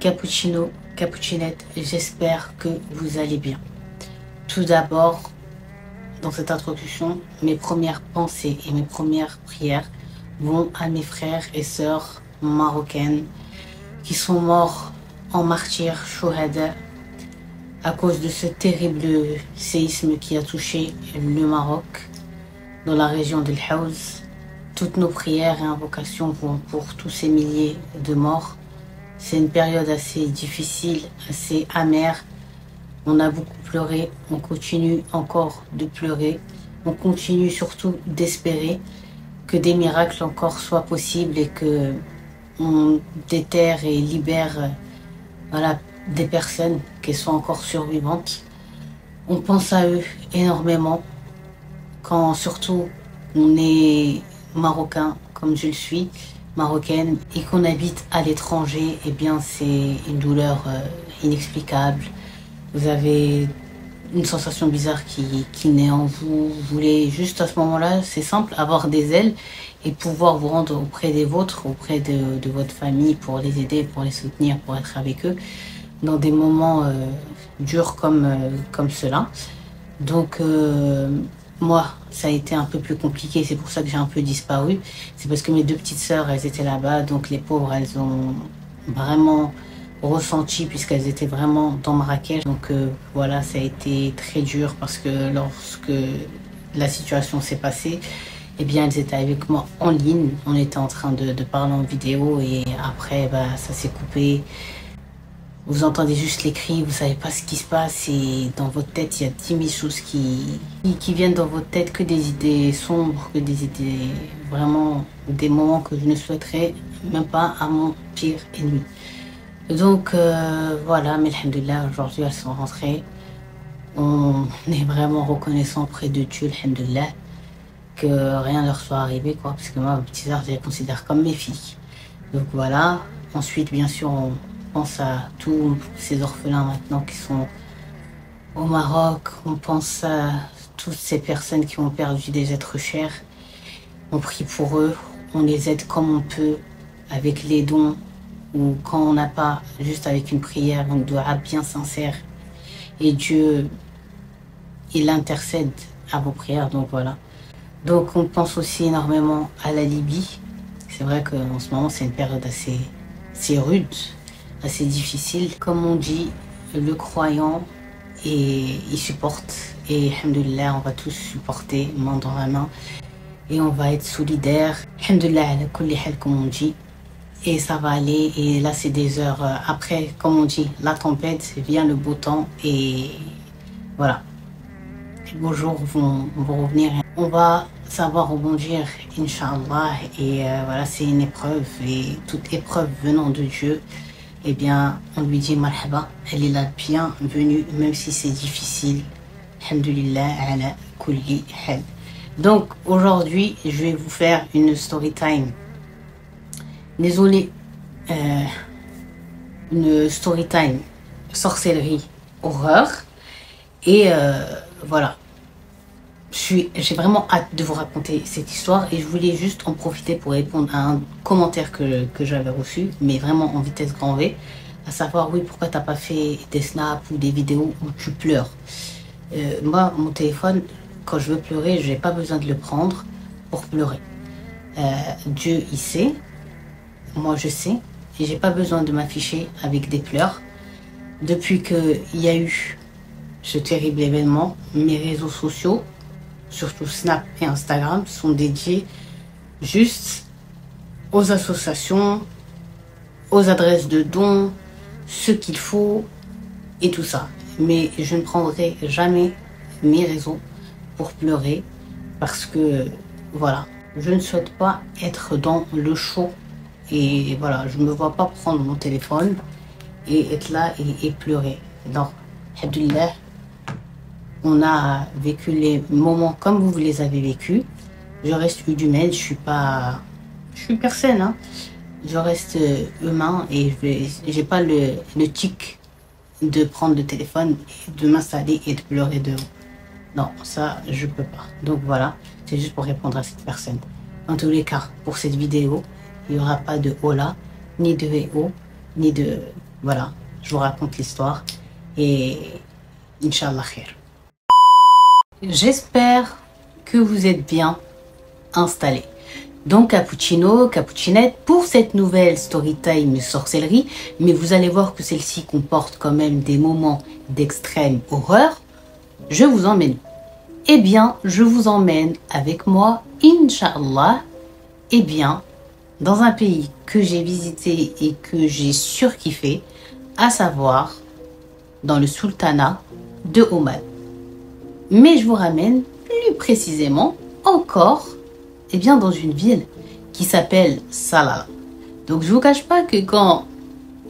Cappuccino, Cappuccinette, j'espère que vous allez bien. Tout d'abord, dans cette introduction, mes premières pensées et mes premières prières vont à mes frères et sœurs marocaines qui sont morts en martyrs, shuhada, à cause de ce terrible séisme qui a touché le Maroc, dans la région de l'Haouz. Toutes nos prières et invocations vont pour tous ces milliers de morts. C'est une période assez difficile, assez amère. On a beaucoup pleuré, on continue encore de pleurer. On continue surtout d'espérer que des miracles encore soient possibles et que on déterre et libère voilà, des personnes qui sont encore survivantes. On pense à eux énormément quand surtout on est marocain comme je le suis, marocaine, et qu'on habite à l'étranger. Eh bien c'est une douleur inexplicable. Vous avez une sensation bizarre qui naît en vous. Vous voulez juste à ce moment-là, c'est simple, avoir des ailes et pouvoir vous rendre auprès des vôtres, auprès de votre famille, pour les aider, pour les soutenir, pour être avec eux dans des moments durs comme cela. Donc moi, ça a été un peu plus compliqué, c'est pour ça que j'ai un peu disparu. C'est parce que mes deux petites sœurs, elles étaient là-bas, donc les pauvres, elles ont vraiment ressenti puisqu'elles étaient vraiment dans Marrakech. Donc voilà, ça a été très dur parce que lorsque la situation s'est passée, eh bien elles étaient avec moi en ligne. On était en train de parler en vidéo et après ça s'est coupé. Vous entendez juste les cris, vous savez pas ce qui se passe et dans votre tête il y a 10 000 choses qui viennent dans votre tête, que des idées sombres, que des idées vraiment, des moments que je ne souhaiterais même pas à mon pire ennemi. Donc voilà, mais alhamdoulilah, aujourd'hui elles sont rentrées. On est vraiment reconnaissant auprès de Dieu, alhamdoulilah, que rien ne leur soit arrivé, quoi, parce que moi, mes petites sœurs, je les considère comme mes filles. Donc voilà. Ensuite, bien sûr, on pense à tous ces orphelins maintenant qui sont au Maroc. On pense à toutes ces personnes qui ont perdu des êtres chers. On prie pour eux, on les aide comme on peut, avec les dons, ou quand on n'a pas, juste avec une prière, une doua bien sincère. Et Dieu, il intercède à vos prières, donc voilà. Donc on pense aussi énormément à la Libye. C'est vrai qu'en ce moment, c'est une période assez rude, assez difficile. Comme on dit, le croyant, il supporte. Et alhamdoulilah, on va tous supporter, main dans la main. Et on va être solidaires. Alhamdoulilah, ala kulli hal, comme on dit. Et ça va aller. Et là, c'est des heures après, comme on dit, la tempête, vient le beau temps. Et voilà. Les beaux jours vont revenir. On va savoir rebondir, Inch'Allah. Et voilà, c'est une épreuve. Et toute épreuve venant de Dieu, eh bien, on lui dit marhaba. Elle est la bienvenue, même si c'est difficile. Alhamdulillah ala kulli hal. Donc, aujourd'hui, je vais vous faire une story time. Désolé, une story time sorcellerie, horreur. Et voilà. J'ai vraiment hâte de vous raconter cette histoire et je voulais juste en profiter pour répondre à un commentaire que j'avais reçu, mais vraiment en vitesse grand V, à savoir, oui, pourquoi t'as pas fait des snaps ou des vidéos où tu pleures. Moi, mon téléphone, quand je veux pleurer, je n'ai pas besoin de le prendre pour pleurer. Dieu, il sait, moi je sais, et j'ai pas besoin de m'afficher avec des pleurs. Depuis qu'il y a eu ce terrible événement, mes réseaux sociaux, surtout Snap et Instagram, sont dédiés juste aux associations, aux adresses de dons, ce qu'il faut et tout ça. Mais je ne prendrai jamais mes réseaux pour pleurer parce que voilà, je ne souhaite pas être dans le show et voilà, je ne me vois pas prendre mon téléphone et être là et pleurer. Donc, alhamdoulilah, on a vécu les moments comme vous les avez vécus. Je reste humaine, je suis personne, hein. Je reste humain et j'ai pas le tic de prendre le téléphone, de m'installer et de pleurer devant. Non, ça je peux pas. Donc voilà, c'est juste pour répondre à cette personne. En tous les cas, pour cette vidéo, il n'y aura pas de hola, ni de VO, ni de Voilà, je vous raconte l'histoire et Inch'Allah khair. J'espère que vous êtes bien installés. Donc cappuccino, cappuccinette, pour cette nouvelle story time sorcellerie, mais vous allez voir que celle-ci comporte quand même des moments d'extrême horreur, je vous emmène. Eh bien, je vous emmène avec moi, Inch'Allah, eh bien, dans un pays que j'ai visité et que j'ai surkiffé, à savoir dans le sultanat de Oman. Mais je vous ramène plus précisément encore eh bien, dans une ville qui s'appelle Salalah. Donc je vous cache pas que quand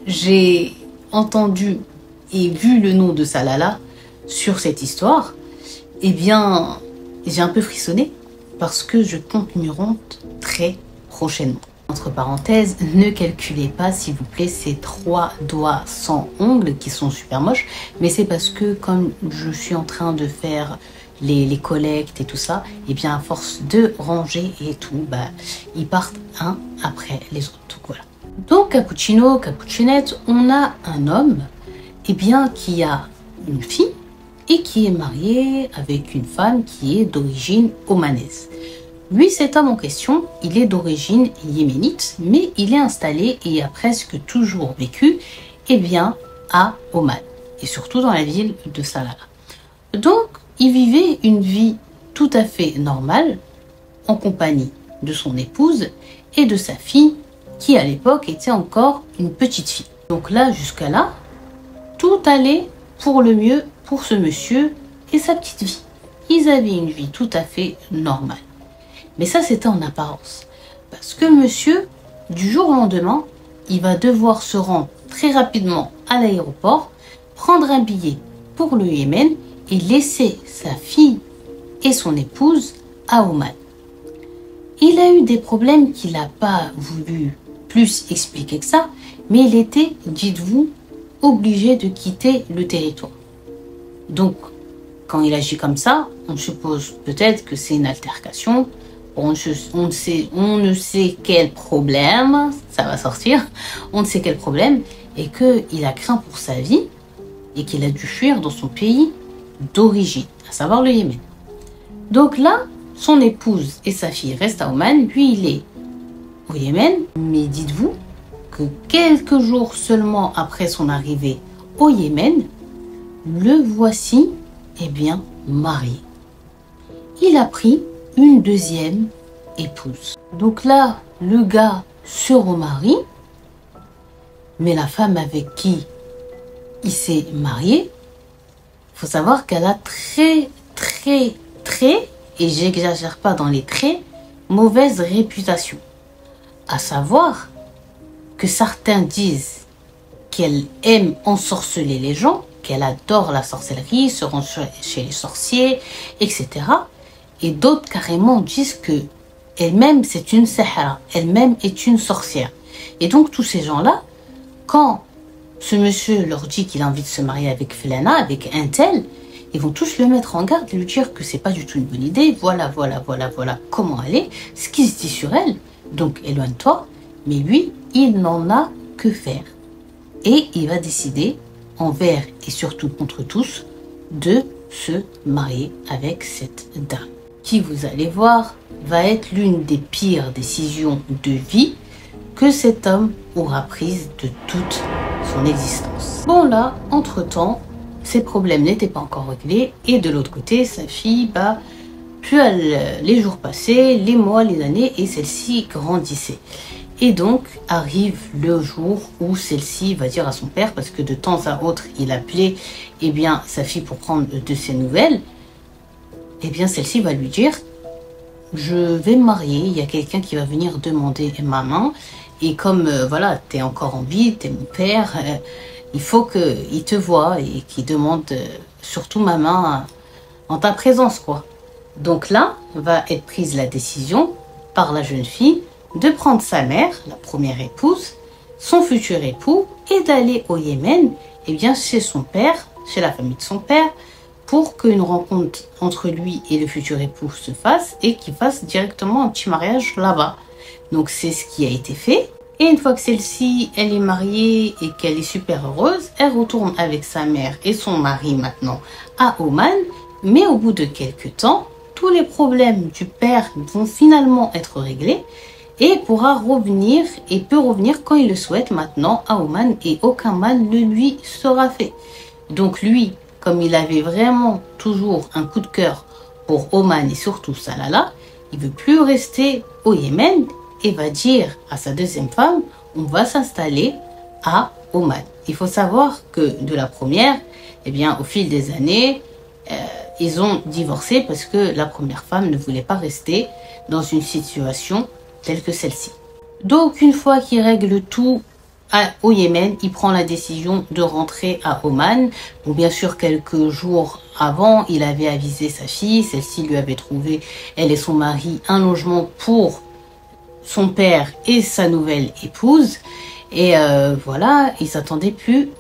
j'ai entendu et vu le nom de Salalah sur cette histoire, eh bien j'ai un peu frissonné parce que je compte m'y rendre très prochainement. Entre parenthèses, ne calculez pas s'il vous plaît ces 3 doigts sans ongles qui sont super moches, mais c'est parce que comme je suis en train de faire les collectes et tout ça, et bien à force de ranger et tout, bah, ils partent un après les autres. Donc voilà. Donc cappuccino, cappuccinette, on a un homme et bien qui a une fille et qui est marié avec une femme qui est d'origine omanaise. Lui, cet homme en question, il est d'origine yéménite, mais il est installé et a presque toujours vécu eh bien, à Oman, et surtout dans la ville de Salalah. Donc, il vivait une vie tout à fait normale, en compagnie de son épouse et de sa fille, qui à l'époque était encore une petite fille. Donc là, jusqu'à là, tout allait pour le mieux pour ce monsieur et sa petite fille. Ils avaient une vie tout à fait normale. Mais ça, c'était en apparence. Parce que monsieur, du jour au lendemain, il va devoir se rendre très rapidement à l'aéroport, prendre un billet pour le Yémen et laisser sa fille et son épouse à Oman. Il a eu des problèmes qu'il n'a pas voulu plus expliquer que ça, mais il était, dites-vous, obligé de quitter le territoire. Donc, quand il agit comme ça, on suppose peut-être que c'est une altercation. On ne sait quel problème, ça va sortir, on ne sait quel problème, et qu'il a craint pour sa vie et qu'il a dû fuir dans son pays d'origine, à savoir le Yémen. Donc là, son épouse et sa fille restent à Oman, lui il est au Yémen, mais dites-vous que quelques jours seulement après son arrivée au Yémen, le voici, eh bien, marié. Il a pris une deuxième épouse. Donc là, le gars se remarie, mais la femme avec qui il s'est marié, il faut savoir qu'elle a très, et j'exagère pas dans les traits, mauvaise réputation. À savoir que certains disent qu'elle aime ensorceler les gens, qu'elle adore la sorcellerie, se rend chez les sorciers, etc. Et d'autres carrément disent que elle-même c'est une sahara, elle-même est une sorcière. Et donc tous ces gens-là, quand ce monsieur leur dit qu'il a envie de se marier avec Felana, avec un tel, ils vont tous le mettre en garde et lui dire que c'est pas du tout une bonne idée, voilà comment elle est, ce qui se dit sur elle, donc éloigne-toi. Mais lui, il n'en a que faire. Et il va décider, envers et surtout contre tous, de se marier avec cette dame, qui, vous allez voir, va être l'une des pires décisions de vie que cet homme aura prises de toute son existence. Bon là, entre-temps, ses problèmes n'étaient pas encore réglés, et de l'autre côté, sa fille, plus les jours passaient, les mois, les années, et celle-ci grandissait. Et donc arrive le jour où celle-ci va dire à son père, parce que de temps à autre il appelait eh bien, sa fille pour prendre de ses nouvelles, eh bien celle-ci va lui dire: je vais me marier, il y a quelqu'un qui va venir demander ma main, et comme voilà, t'es encore en vie, t'es mon père, il faut qu'il te voie et qu'il demande surtout ma main en ta présence, quoi. Donc là va être prise la décision par la jeune fille de prendre sa mère, la première épouse, son futur époux, et d'aller au Yémen, eh bien chez son père, chez la famille de son père, pour qu'une rencontre entre lui et le futur époux se fasse et qu'il fasse directement un petit mariage là-bas. Donc c'est ce qui a été fait. Et une fois que celle-ci, elle est mariée et qu'elle est super heureuse, elle retourne avec sa mère et son mari maintenant à Oman. Mais au bout de quelques temps, tous les problèmes du père vont finalement être réglés et pourra revenir et peut revenir quand il le souhaite maintenant à Oman et aucun mal ne lui sera fait. Donc lui, comme il avait vraiment toujours un coup de cœur pour Oman et surtout Salalah, il veut plus rester au Yémen et va dire à sa deuxième femme, on va s'installer à Oman. Il faut savoir que de la première, eh bien, au fil des années, ils ont divorcé parce que la première femme ne voulait pas rester dans une situation telle que celle-ci. Donc, une fois qu'il règle tout au Yémen, il prend la décision de rentrer à Oman. Bon, bien sûr, quelques jours avant, il avait avisé sa fille. Celle-ci lui avait trouvé, elle et son mari, un logement pour son père et sa nouvelle épouse. Et voilà, il s'attendait plus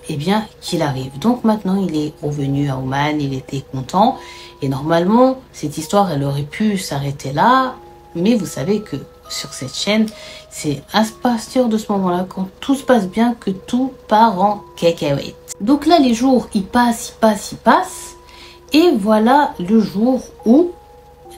qu'il arrive. Donc maintenant, il est revenu à Oman, il était content. Et normalement, cette histoire, elle aurait pu s'arrêter là. Mais vous savez que sur cette chaîne, c'est à partir de ce moment-là, quand tout se passe bien, que tout part en cacahuète. Donc là, les jours, ils passent. Et voilà le jour où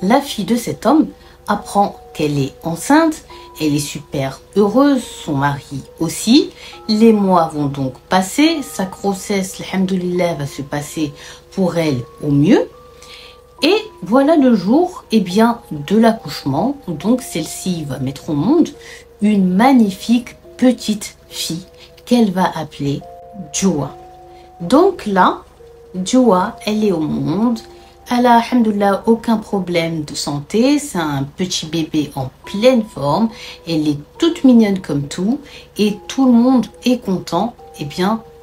la fille de cet homme apprend qu'elle est enceinte. Elle est super heureuse, son mari aussi. Les mois vont donc passer. Sa grossesse, alhamdoulilah, va se passer pour elle au mieux. Et voilà le jour de l'accouchement. Donc celle-ci va mettre au monde une magnifique petite fille qu'elle va appeler Joa. Donc là, Joa, elle est au monde. Elle a, alhamdoulilah, aucun problème de santé. C'est un petit bébé en pleine forme. Elle est toute mignonne comme tout. Et tout le monde est content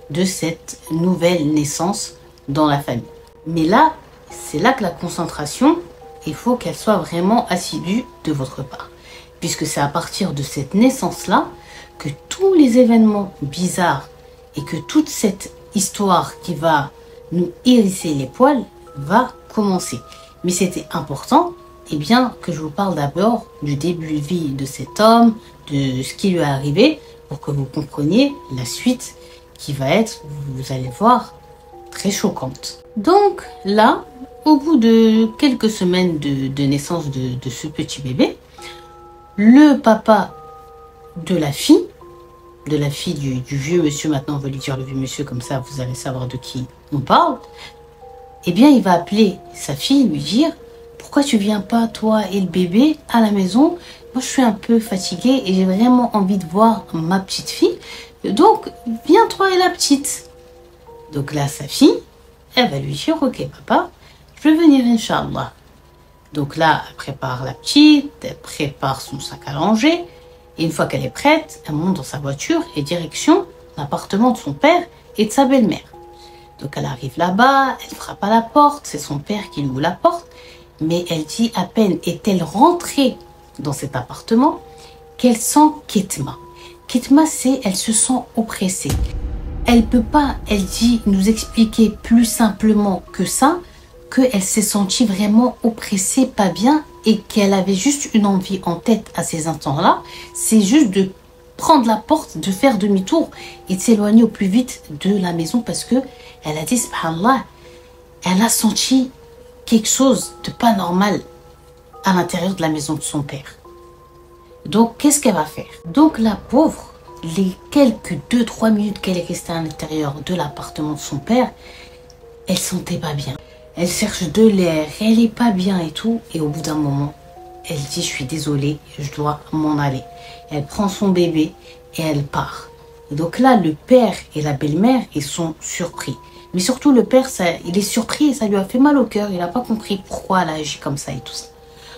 de cette nouvelle naissance dans la famille. Mais là, c'est là que la concentration, il faut qu'elle soit vraiment assidue de votre part. Puisque c'est à partir de cette naissance-là que tous les événements bizarres et que toute cette histoire qui va nous hérisser les poils va commencer. Mais c'était important que je vous parle d'abord du début de vie de cet homme, de ce qui lui est arrivé, pour que vous compreniez la suite qui va être, vous allez voir, très choquante. Donc là, au bout de quelques semaines de naissance de ce petit bébé, le papa de la fille du vieux monsieur, maintenant on va lui dire le vieux monsieur, comme ça vous allez savoir de qui on parle, il va appeler sa fille, lui dire « Pourquoi tu viens pas, toi et le bébé, à la maison? Moi, je suis un peu fatiguée et j'ai vraiment envie de voir ma petite fille. Donc, viens toi et la petite. » Donc là, sa fille, elle va lui dire « Ok, papa, je vais venir, Inch'Allah. » Donc là, elle prépare la petite, elle prépare son sac à langer. Et une fois qu'elle est prête, elle monte dans sa voiture et direction l'appartement de son père et de sa belle-mère. Donc elle arrive là-bas, elle frappe à la porte, c'est son père qui lui ouvre la porte. Mais elle dit à peine est-elle rentrée dans cet appartement qu'elle sent Kitma. Kitma, c'est elle se sent oppressée. Elle peut pas, elle dit, nous expliquer plus simplement que ça, qu'elle s'est sentie vraiment oppressée, pas bien, et qu'elle avait juste une envie en tête à ces instants-là, c'est juste de prendre la porte, de faire demi-tour et de s'éloigner au plus vite de la maison parce que elle a dit, subhanallah, elle a senti quelque chose de pas normal à l'intérieur de la maison de son père. Donc, qu'est-ce qu'elle va faire? Donc, la pauvre, les quelques 2-3 minutes qu'elle est restée à l'intérieur de l'appartement de son père, elle sentait pas bien. Elle cherche de l'air, elle est pas bien et tout. Et au bout d'un moment, elle dit, je suis désolée, je dois m'en aller. Elle prend son bébé et elle part. Et donc là, le père et la belle-mère, ils sont surpris. Mais surtout, le père, il est surpris et ça lui a fait mal au cœur. Il n'a pas compris pourquoi elle a agi comme ça et tout ça.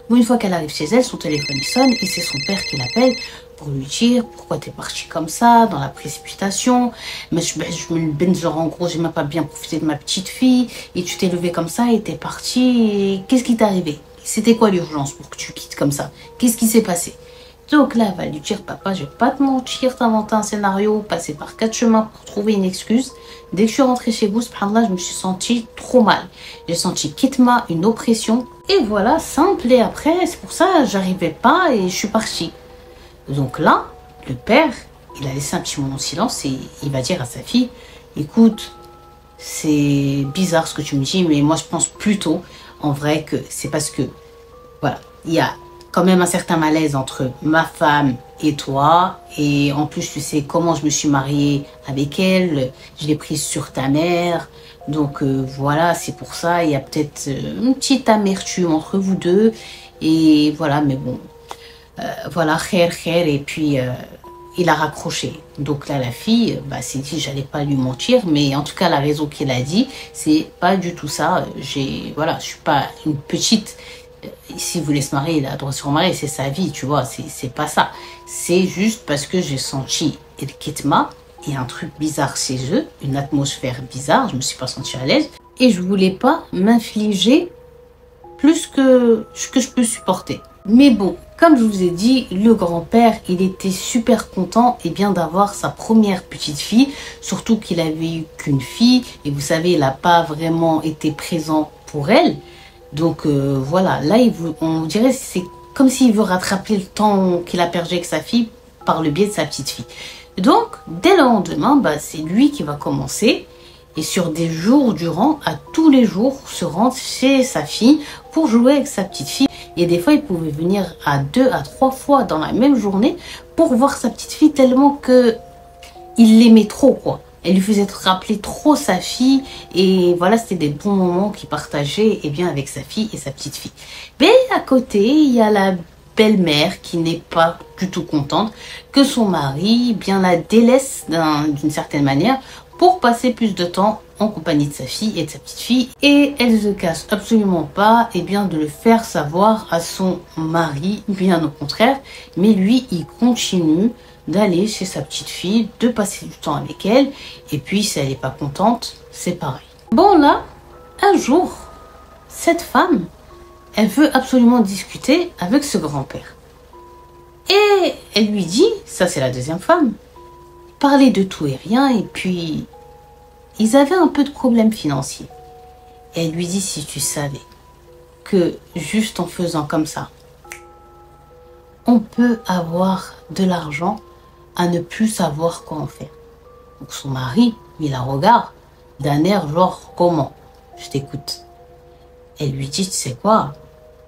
Bon, une fois qu'elle arrive chez elle, son téléphone sonne et c'est son père qui l'appelle pour lui dire pourquoi t'es partie comme ça, dans la précipitation. Mais je me benzer, en gros, j'ai même pas bien profité de ma petite fille et tu t'es levé comme ça et t'es partie. Qu'est-ce qui t'est arrivé? C'était quoi l'urgence pour que tu quittes comme ça? Qu'est-ce qui s'est passé? Donc là, elle va lui dire, papa, je vais pas te mentir, t'inventer un scénario, passer par 4 chemins pour trouver une excuse. Dès que je suis rentrée chez vous, subhanallah, je me suis sentie trop mal. J'ai senti kitma, une oppression. Et voilà, simple. Et après, c'est pour ça, j'arrivais pas et je suis partie. Donc là, le père, il a laissé un petit moment de silence et il va dire à sa fille, écoute, c'est bizarre ce que tu me dis, mais moi je pense plutôt en vrai que c'est parce que, voilà, il y a quand même un certain malaise entre ma femme et toi. Et en plus, tu sais comment je me suis mariée avec elle. Je l'ai prise sur ta mère. Donc voilà, c'est pour ça. Il y a peut-être une petite amertume entre vous deux. Et voilà, mais bon, voilà, khair, khair. Et puis, il a raccroché. Donc là, la fille, bah, s'est dit, j'allais pas lui mentir. Mais en tout cas, la raison qu'il a dit, c'est pas du tout ça. Voilà, je suis pas une petite... S'il voulait se marier, il a le droit de se remarier, c'est sa vie, tu vois, c'est pas ça. C'est juste parce que j'ai senti El Kitma et un truc bizarre chez eux, une atmosphère bizarre, je me suis pas sentie à l'aise. Et je voulais pas m'infliger plus que ce que je peux supporter. Mais bon, comme je vous ai dit, le grand-père, il était super content et bien d'avoir sa première petite fille, surtout qu'il avait eu qu'une fille, et vous savez, il n'a pas vraiment été présent pour elle. Donc voilà, là on dirait c'est comme s'il veut rattraper le temps qu'il a perdu avec sa fille par le biais de sa petite fille. Donc dès le lendemain, bah, c'est lui qui va commencer et sur des jours durant, à tous les jours, se rendre chez sa fille pour jouer avec sa petite fille. Et des fois, il pouvait venir à 2 à 3 fois dans la même journée pour voir sa petite fille tellement que il l'aimait trop, quoi. Elle lui faisait rappeler trop sa fille. Et voilà, c'était des bons moments qu'il partageait et bien avec sa fille et sa petite fille. Mais à côté, il y a la belle-mère qui n'est pas du tout contente que son mari bien la délaisse d'une certaine manière pour passer plus de temps en compagnie de sa fille et de sa petite fille. Et elle ne se casse absolument pas et bien de le faire savoir à son mari, bien au contraire. Mais lui, il continue d'aller chez sa petite fille, de passer du temps avec elle. Et puis, si elle n'est pas contente, c'est pareil. Bon, là, un jour, cette femme, elle veut absolument discuter avec ce grand-père. Et elle lui dit, ça c'est la deuxième femme, parler de tout et rien. Et puis, ils avaient un peu de problèmes financiers. Et elle lui dit, si tu savais que juste en faisant comme ça, on peut avoir de l'argent à ne plus savoir quoi en faire. Donc son mari, il la regarde d'un air genre, comment? Je t'écoute. Elle lui dit, tu sais quoi?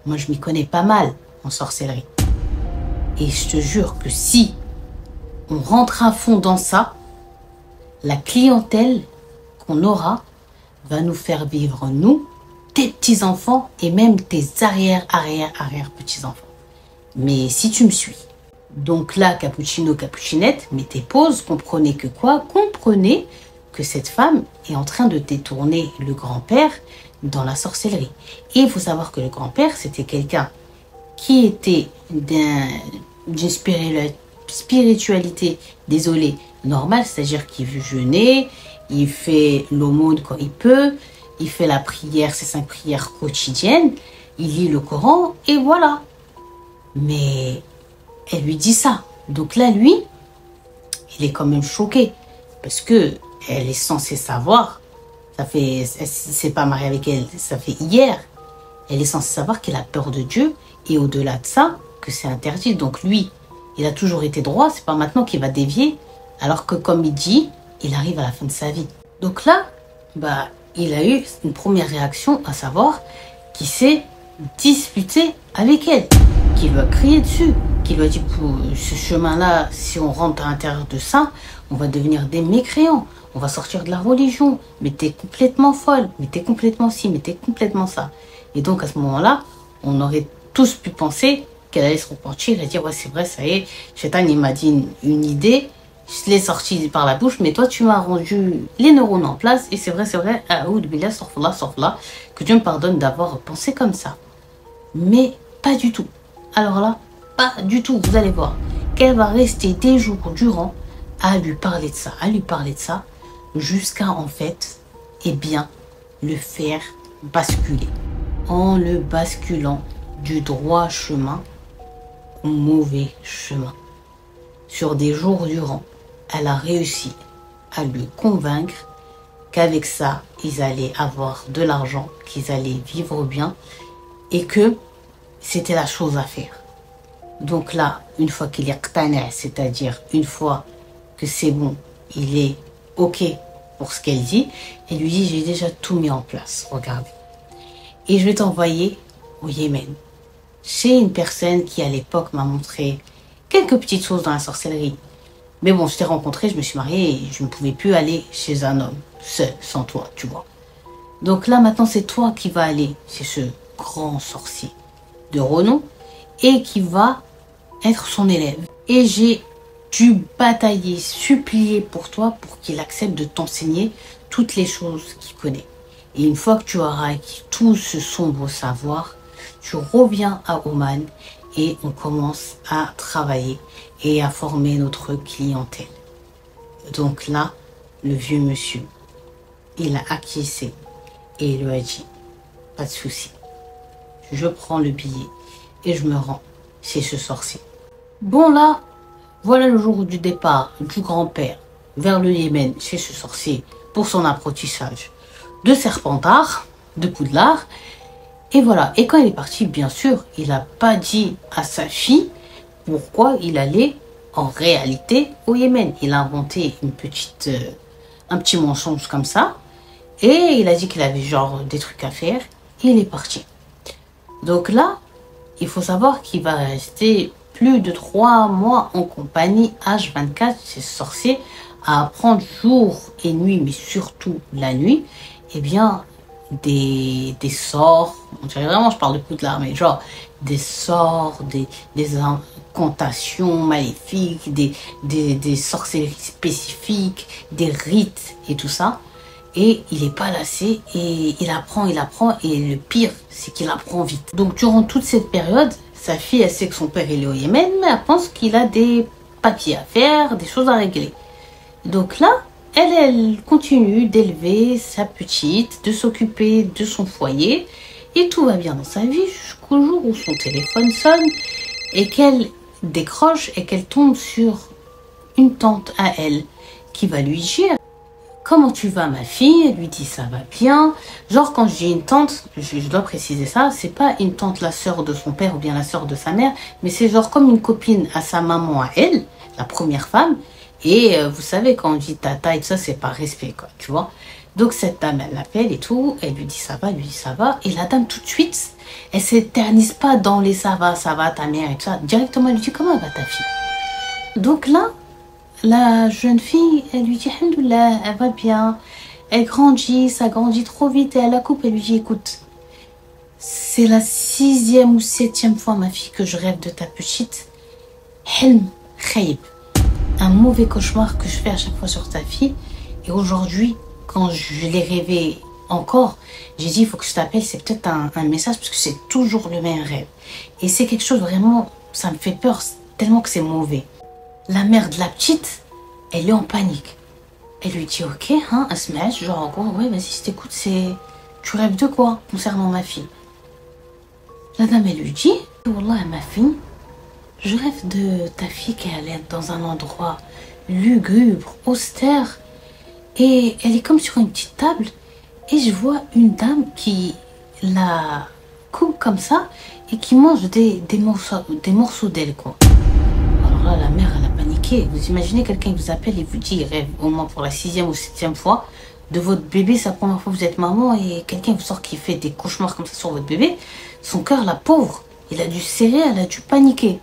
Moi, je m'y connais pas mal en sorcellerie. Et je te jure que si on rentre à fond dans ça, la clientèle qu'on aura va nous faire vivre, nous, tes petits-enfants et même tes arrière-petits-enfants. Mais si tu me suis. Donc là, cappuccino, cappuccinette, mettez pause, comprenez que quoi? Comprenez que cette femme est en train de détourner le grand-père dans la sorcellerie. Et il faut savoir que le grand-père, c'était quelqu'un qui était d'une spiritualité, désolé, normale, c'est-à-dire qu'il veut jeûner, il fait l'aumône quand il peut, il fait la prière, ses 5 prières quotidiennes, il lit le Coran, et voilà. Mais elle lui dit ça. Donc là, lui, il est quand même choqué. Parce que elle est censée savoir. Ça fait, elle s'est pas mariée avec elle, ça fait hier. Elle est censée savoir qu'elle a peur de Dieu. Et au-delà de ça, que c'est interdit. Donc lui, il a toujours été droit. C'est pas maintenant qu'il va dévier. Alors que comme il dit, il arrive à la fin de sa vie. Donc là, bah, il a eu une première réaction, à savoir qu'il s'est disputé avec elle. Qu'il lui a crié dessus. Qu'il lui a dit, pour ce chemin-là, si on rentre à l'intérieur de ça, on va devenir des mécréants. On va sortir de la religion. Mais t'es complètement folle. Mais t'es complètement ci. Mais t'es complètement ça. Et donc, à ce moment-là, on aurait tous pu penser qu'elle allait se repentir et dire, ouais, c'est vrai, ça y est, Chétan, il m'a dit une idée. Je l'ai sortie par la bouche, mais toi, tu m'as rendu les neurones en place. Et c'est vrai, que Dieu me pardonne d'avoir pensé comme ça. Mais pas du tout. Alors là, pas du tout. Vous allez voir qu'elle va rester des jours durant à lui parler de ça, jusqu'à en fait, eh bien, le faire basculer. En le basculant du droit chemin au mauvais chemin. Sur des jours durant, elle a réussi à lui convaincre qu'avec ça, ils allaient avoir de l'argent, qu'ils allaient vivre bien et que c'était la chose à faire. Donc là, une fois qu'il est qtana, c'est-à-dire une fois que c'est bon, il est OK pour ce qu'elle dit, elle lui dit, j'ai déjà tout mis en place, regardez. Et je vais t'envoyer au Yémen. Chez une personne qui, à l'époque, m'a montré quelques petites choses dans la sorcellerie. Mais bon, je t'ai rencontré, je me suis mariée et je ne pouvais plus aller chez un homme, seul, sans toi, tu vois. Donc là, maintenant, c'est toi qui vas aller chez ce grand sorcier de renom et qui va être son élève. Et j'ai dû batailler, supplier pour toi pour qu'il accepte de t'enseigner toutes les choses qu'il connaît. Et une fois que tu auras acquis tout ce sombre savoir, tu reviens à Oman et on commence à travailler et à former notre clientèle. Donc là, le vieux monsieur, il a acquiescé et il lui a dit, pas de souci, je prends le billet et je me rends chez ce sorcier. Bon là, voilà le jour du départ du grand-père vers le Yémen chez ce sorcier pour son apprentissage de Serpentard, de Poudlard. Et voilà, et quand il est parti, bien sûr, il n'a pas dit à sa fille pourquoi il allait en réalité au Yémen. Il a inventé un petit mensonge comme ça. Et il a dit qu'il avait genre des trucs à faire. Et il est parti. Donc là, il faut savoir qu'il va rester plus de 3 mois en compagnie H24 chez ce sorcier à apprendre jour et nuit, mais surtout la nuit, eh bien, des sorts, vraiment je parle de Poudlard, mais genre des sorts, des incantations maléfiques, des sorcelleries spécifiques, des rites et tout ça. Et il n'est pas lassé et il apprend et le pire c'est qu'il apprend vite. Donc durant toute cette période, sa fille elle sait que son père il est au Yémen, mais elle pense qu'il a des papiers à faire, des choses à régler. Donc là, elle continue d'élever sa petite, de s'occuper de son foyer et tout va bien dans sa vie jusqu'au jour où son téléphone sonne et qu'elle décroche et qu'elle tombe sur une tante à elle qui va lui dire: comment tu vas ma fille? Elle lui dit ça va bien. Genre quand j'ai une tante, je dois préciser ça, c'est pas une tante la sœur de son père ou bien la sœur de sa mère, mais c'est genre comme une copine à sa maman à elle, la première femme. Et vous savez quand on dit tata et tout ça, c'est par respect quoi, tu vois. Donc cette dame elle l'appelle et tout, elle lui dit ça va, elle lui dit ça va. Et la dame tout de suite, elle s'éternise pas dans les ça va ta mère et tout ça. Directement elle lui dit comment va ta fille? Donc là, la jeune fille, elle lui dit alhamdoulilah, elle va bien, elle grandit, ça grandit trop vite et elle la coupe. Elle lui dit écoute, c'est la 6e ou 7e fois ma fille que je rêve de ta petite. Helm khayb, un mauvais cauchemar que je fais à chaque fois sur ta fille. Et aujourd'hui, quand je l'ai rêvé encore, j'ai dit il faut que je t'appelle, c'est peut-être un message parce que c'est toujours le même rêve. Et c'est quelque chose vraiment, ça me fait peur tellement que c'est mauvais. La mère de la petite, elle est en panique. Elle lui dit ok, hein, un smash, genre en gros, ouais, vas-y, si t'écoutes, tu rêves de quoi concernant ma fille? La dame, elle lui dit, wallah, ma fille, je rêve de ta fille qui allait être dans un endroit lugubre, austère, et elle est comme sur une petite table, et je vois une dame qui la coupe comme ça, et qui mange des morceaux d'elle, quoi. Alors là, la mère, elle a paniqué. Vous imaginez quelqu'un qui vous appelle et vous dit, il rêve au moins pour la 6e ou 7e fois de votre bébé, c'est la première fois que vous êtes maman, et quelqu'un vous sort qui fait des cauchemars comme ça sur votre bébé. Son cœur, la pauvre, il a dû serrer, elle a dû paniquer.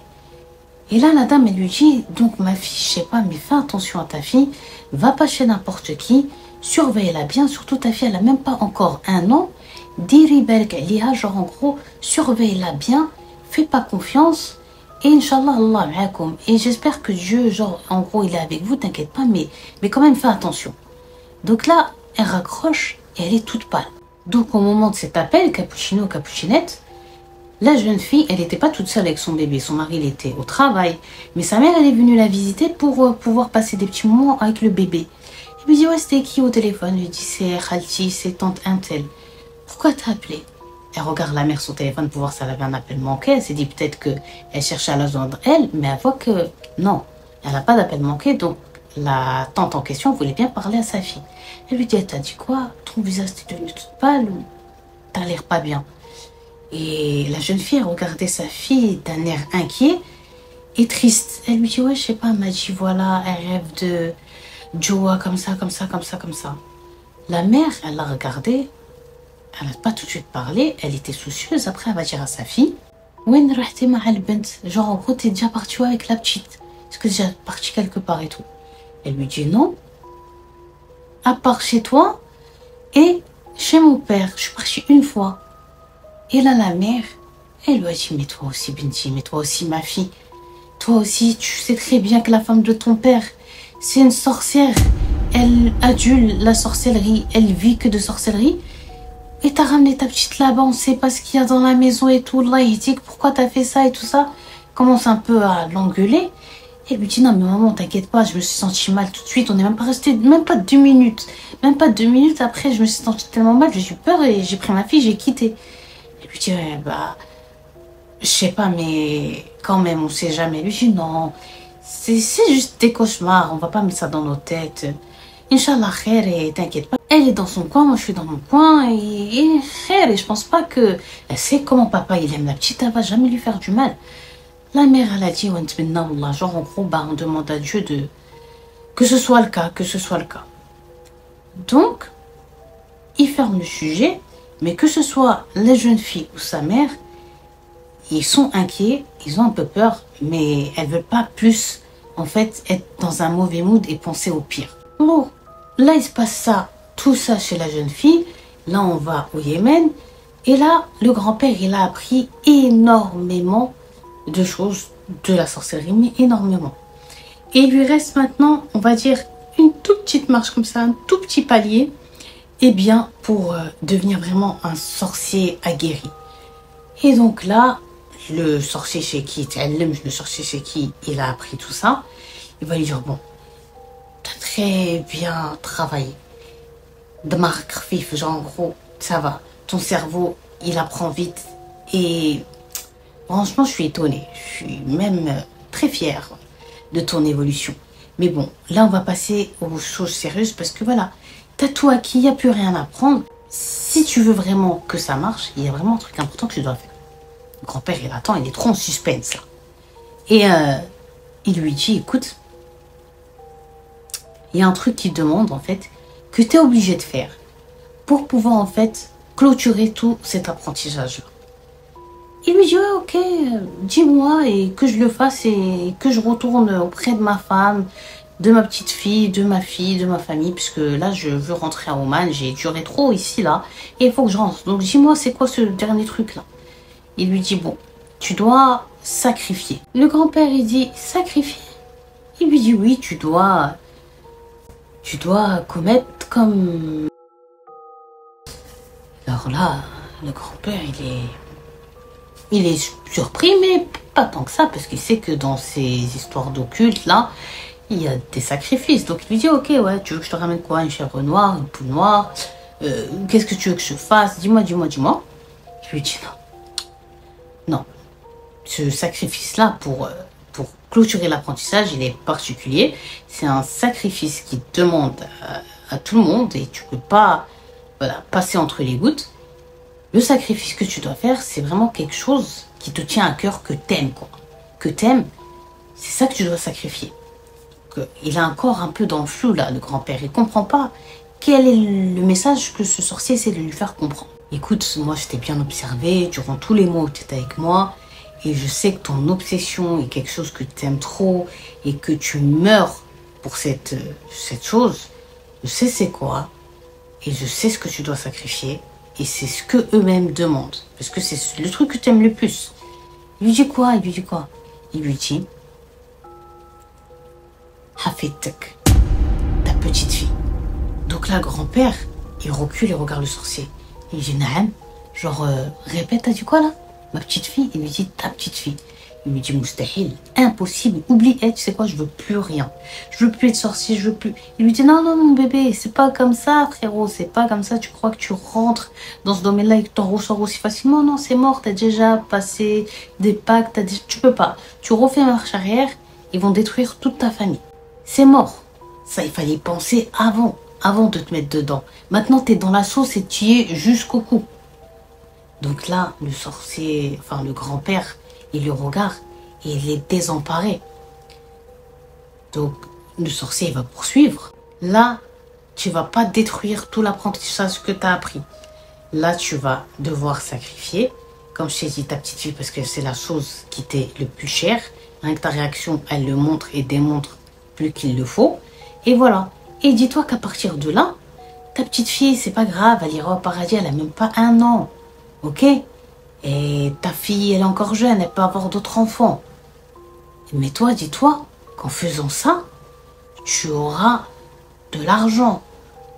Et là, la dame, elle lui dit, donc ma fille, je sais pas, mais fais attention à ta fille, va pas chez n'importe qui, surveille-la bien, surtout ta fille, elle a même pas encore 1 an, diri balk aliha, genre en gros, surveille-la bien, fais pas confiance, et Inch'Allah, Allah ma'akoum. Et j'espère que Dieu, genre, en gros, il est avec vous, t'inquiète pas, mais quand même, fais attention. Donc là, elle raccroche et elle est toute pâle. Donc au moment de cet appel, cappuccino, cappuccinette, la jeune fille, elle n'était pas toute seule avec son bébé. Son mari, il était au travail. Mais sa mère, elle est venue la visiter pour pouvoir passer des petits moments avec le bébé. Il lui dit, ouais, c'était qui au téléphone? Il lui dit, c'est Khalti, c'est tante Intel. Pourquoi t'as appelé? Elle regarde la mère sur son téléphone pour voir si elle avait un appel manqué. Elle s'est dit peut-être qu'elle cherchait à la joindre elle, mais elle voit que non, elle n'a pas d'appel manqué. Donc la tante en question voulait bien parler à sa fille. Elle lui dit, t'as dit quoi? Ton visage t'es devenu toute pâle ou t'as l'air pas bien? Et la jeune fille regardait sa fille d'un air inquiet est triste. Elle lui dit, ouais, je sais pas, elle m'a dit, voilà, elle rêve de Joa comme ça, comme ça, comme ça, comme ça. La mère, elle l'a regardé, elle n'a pas tout de suite parlé, elle était soucieuse. Après, elle va dire à sa fille, Wen rahti ma'a al-bint, genre en gros, t'es déjà parti avec la petite. Est-ce que t'es déjà parti quelque part et tout? Elle lui dit non, à part chez toi et chez mon père. Je suis partie une fois. Et là, la mère, elle lui a dit, mais toi aussi, Binti, mais toi aussi, ma fille. Toi aussi, tu sais très bien que la femme de ton père, c'est une sorcière. Elle adule la sorcellerie, elle vit que de sorcellerie. Et t'as ramené ta petite là-bas, on sait pas ce qu'il y a dans la maison et tout. Là, il dit que pourquoi t'as fait ça et tout ça. Commence un peu à l'engueuler. Et lui dit, non mais maman, t'inquiète pas, je me suis sentie mal tout de suite. On n'est même pas resté, même pas 2 minutes. Même pas 2 minutes après, je me suis sentie tellement mal, j'ai eu peur et j'ai pris ma fille, j'ai quitté. Et lui dit, ouais, bah, je sais pas, mais quand même, on sait jamais. Lui dit, non, c'est juste des cauchemars, on va pas mettre ça dans nos têtes. Inch'Allah, khair, et t'inquiète pas. Elle est dans son coin, moi je suis dans mon coin, et khair, et je pense pas que... Elle sait comment papa il aime la petite, elle va jamais lui faire du mal. La mère, elle a dit, genre en gros, bah, on demande à Dieu de... que ce soit le cas, que ce soit le cas. Donc, il ferme le sujet, mais que ce soit la jeune fille ou sa mère, ils sont inquiets, ils ont un peu peur, mais elles veulent pas plus, en fait, être dans un mauvais mood et penser au pire. Bon, là, il se passe ça, tout ça chez la jeune fille. Là, on va au Yémen. Et là, le grand-père, il a appris énormément de choses de la sorcellerie, mais énormément. Et il lui reste maintenant, on va dire, une toute petite marche comme ça, un tout petit palier, et bien pour devenir vraiment un sorcier aguerri. Et donc là, le sorcier chez qui, le sorcier chez qui il a appris tout ça, il va lui dire, bon, t'as très bien travaillé. De marque fif, genre en gros, ça va. Ton cerveau, il apprend vite. Et franchement, je suis étonnée. Je suis même très fière de ton évolution. Mais bon, là, on va passer aux choses sérieuses parce que voilà, t'as tout acquis, il n'y a plus rien à apprendre. Si tu veux vraiment que ça marche, il y a vraiment un truc important que tu dois faire. Le grand-père, il attend, il est trop en suspense là. Et il lui dit, écoute, il y a un truc qui demande en fait que tu es obligé de faire pour pouvoir en fait clôturer tout cet apprentissage-là. Il lui dit, ouais, ok, dis-moi et que je le fasse et que je retourne auprès de ma femme, de ma petite fille, de ma fille, de ma famille, puisque là, je veux rentrer à Oman, j'ai duré trop ici, là, et il faut que je rentre. Donc, dis-moi, c'est quoi ce dernier truc-là? Il lui dit, bon, tu dois sacrifier. Le grand-père, il dit, sacrifier? Il lui dit, oui, tu dois commettre comme... Alors là, le grand-père, il est surpris, mais pas tant que ça, parce qu'il sait que dans ces histoires d'occulte, là, il y a des sacrifices. Donc il lui dit, ok, ouais, tu veux que je te ramène quoi? Une chèvre noire, une poule noire, qu'est-ce que tu veux que je fasse? Dis-moi, dis-moi, dis-moi. Je lui dis, non. Non. Ce sacrifice-là, pour clôturer l'apprentissage, il est particulier. C'est un sacrifice qui demande à tout le monde et tu peux pas passer entre les gouttes. Le sacrifice que tu dois faire, c'est vraiment quelque chose qui te tient à cœur, que t'aimes, quoi. Que t'aimes, c'est ça que tu dois sacrifier. Il a encore un peu dans le flou, là, le grand-père. Il comprend pas quel est le message que ce sorcier essaie de lui faire comprendre. Écoute, moi, je t'ai bien observé durant tous les mois où tu étais avec moi. Et je sais que ton obsession est quelque chose que tu aimes trop et que tu meurs pour cette chose. Je sais c'est quoi et je sais ce que tu dois sacrifier et c'est ce que eux-mêmes demandent. Parce que c'est le truc que tu aimes le plus. Il lui dit quoi? Il lui dit quoi? Il lui dit Hafidtek, ta petite fille. Donc là, grand-père, il recule et regarde le sorcier. Il dit Naam, genre répète, t'as dit quoi là? Ma petite fille, il lui dit ta petite fille. Il lui dit Moustahil, impossible, oublie, tu sais quoi, je veux plus rien. Je veux plus être sorcier, je veux plus. Il lui dit non, non, mon bébé, c'est pas comme ça, frérot, c'est pas comme ça. Tu crois que tu rentres dans ce domaine-là et que t'en ressors aussi facilement? Non, c'est mort, t'as déjà passé des pactes, tu peux pas. Tu refais marche arrière, ils vont détruire toute ta famille. C'est mort. Ça, il fallait y penser avant de te mettre dedans. Maintenant, t'es dans la sauce et tu y es jusqu'au cou. Donc là, le sorcier, enfin le grand-père, il le regarde et il est désemparé. Donc, le sorcier va poursuivre. Là, tu vas pas détruire tout l'apprentissage que tu as appris. Là, tu vas devoir sacrifier, comme je t'ai dit, ta petite fille, parce que c'est la chose qui t'est le plus chère. Rien que ta réaction, elle le montre et démontre plus qu'il le faut. Et voilà. Et dis-toi qu'à partir de là, ta petite fille, c'est pas grave, elle ira au paradis, elle a même pas 1 an. Ok? Et ta fille, elle est encore jeune, elle peut avoir d'autres enfants. Mais toi, dis-toi qu'en faisant ça, tu auras de l'argent,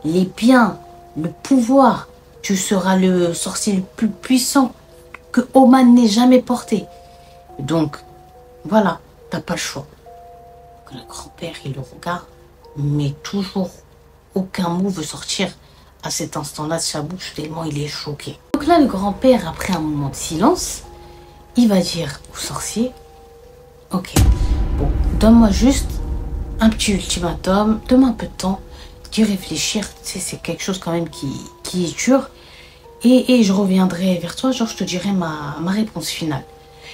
les biens, le pouvoir. Tu seras le sorcier le plus puissant que Oman n'ait jamais porté. Donc, voilà, t'as pas le choix. Le grand-père, il le regarde, mais toujours aucun mot veut sortir à cet instant-là de sa bouche, tellement il est choqué. Donc là, le grand-père, après un moment de silence, il va dire au sorcier, ok, bon, donne-moi juste un petit ultimatum, donne-moi un peu de temps d'y réfléchir, tu sais, c'est quelque chose quand même qui est dur, et je reviendrai vers toi, genre je te dirai ma réponse finale.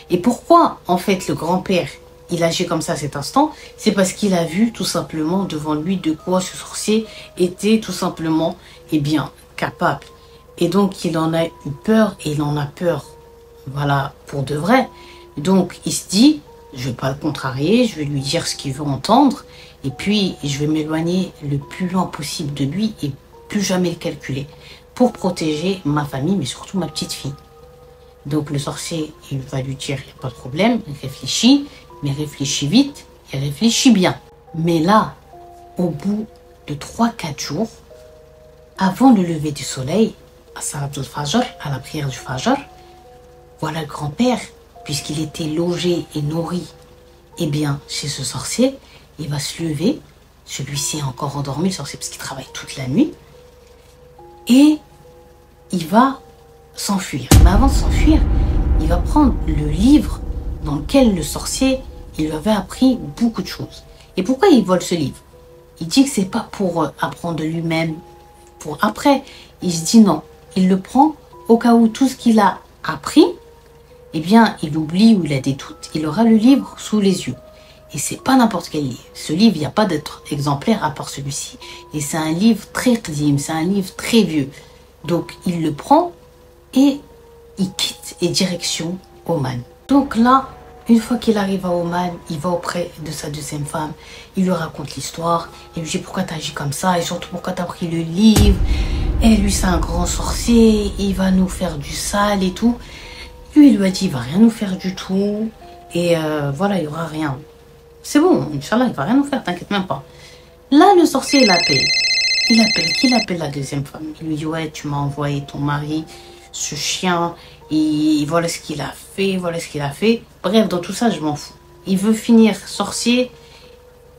Et pourquoi, en fait, le grand-père, il agit comme ça à cet instant? C'est parce qu'il a vu tout simplement devant lui de quoi ce sorcier était tout simplement, eh bien, capable. Et donc, il en a eu peur, et il en a peur, voilà, pour de vrai. Donc, il se dit, je vais pas le contrarier, je vais lui dire ce qu'il veut entendre, et puis, je vais m'éloigner le plus loin possible de lui et plus jamais le calculer, pour protéger ma famille, mais surtout ma petite fille. Donc, le sorcier, il va lui dire, il n'y a pas de problème, il réfléchit, mais réfléchis vite et réfléchis bien. Mais là, au bout de 3-4 jours, avant le lever du soleil, à Salatul Fajr, à la prière du Fajr, voilà le grand-père, puisqu'il était logé et nourri, eh bien, chez ce sorcier, il va se lever, celui-ci est encore endormi, le sorcier, parce qu'il travaille toute la nuit, et il va s'enfuir. Mais avant de s'enfuir, il va prendre le livre dans lequel le sorcier, il lui avait appris beaucoup de choses. Et pourquoi il vole ce livre? Il dit que c'est pas pour apprendre de lui-même, pour après. Il se dit non, il le prend au cas où tout ce qu'il a appris, eh bien, il oublie ou il a des doutes, il aura le livre sous les yeux. Et c'est pas n'importe quel livre. Ce livre, il n'y a pas d'autre exemplaire à part celui-ci. Et c'est un livre très qadim, c'est un livre très vieux. Donc, il le prend et il quitte et direction Oman. Donc là, une fois qu'il arrive à Oman, il va auprès de sa deuxième femme, il lui raconte l'histoire, il lui dit pourquoi t'as agi comme ça et surtout pourquoi t'as pris le livre. Et lui, c'est un grand sorcier, il va nous faire du sale et tout. Lui, il lui a dit, il va rien nous faire du tout. Et voilà, il n'y aura rien. C'est bon, Inch'Allah, il va rien nous faire, t'inquiète même pas. Là, le sorcier, il appelle. Il appelle la deuxième femme. Il lui dit, ouais, tu m'as envoyé ton mari, ce chien, et voilà ce qu'il a fait, voilà ce qu'il a fait. Bref, dans tout ça, je m'en fous. Il veut finir sorcier,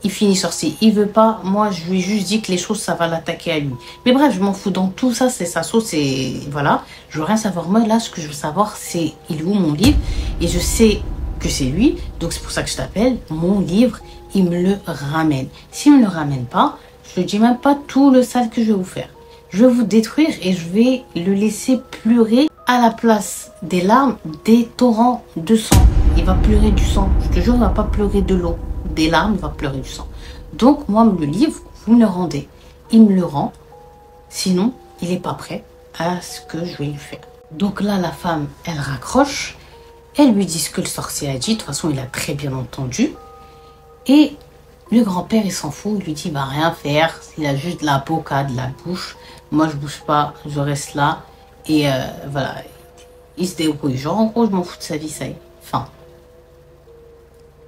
il finit sorcier. Il veut pas, moi, je lui ai juste dit que les choses, ça va l'attaquer à lui. Mais bref, je m'en fous. Dans tout ça, c'est sa sauce, et voilà. Je veux rien savoir. Moi, là, ce que je veux savoir, c'est, il est où mon livre? Et je sais que c'est lui, donc c'est pour ça que je t'appelle. Mon livre, il me le ramène. S'il me le ramène pas, je ne dis même pas tout le sale que je vais vous faire. Je vais vous détruire et je vais le laisser pleurer à la place des larmes, des torrents de sang. Il va pleurer du sang. Je te jure, il ne va pas pleurer de l'eau. Des larmes, il va pleurer du sang. Donc, moi, le livre, vous me le rendez. Il me le rend. Sinon, il n'est pas prêt à ce que je vais lui faire. Donc là, la femme, elle raccroche. Elle lui dit ce que le sorcier a dit. De toute façon, il a très bien entendu. Et le grand-père, il s'en fout. Il lui dit, il va rien faire. Il a juste de la boca, de la bouche. Moi, je bouge pas. Je reste là. Et voilà. Il se débrouille. Genre, en gros, je m'en fous de sa vie, ça y est. Fin.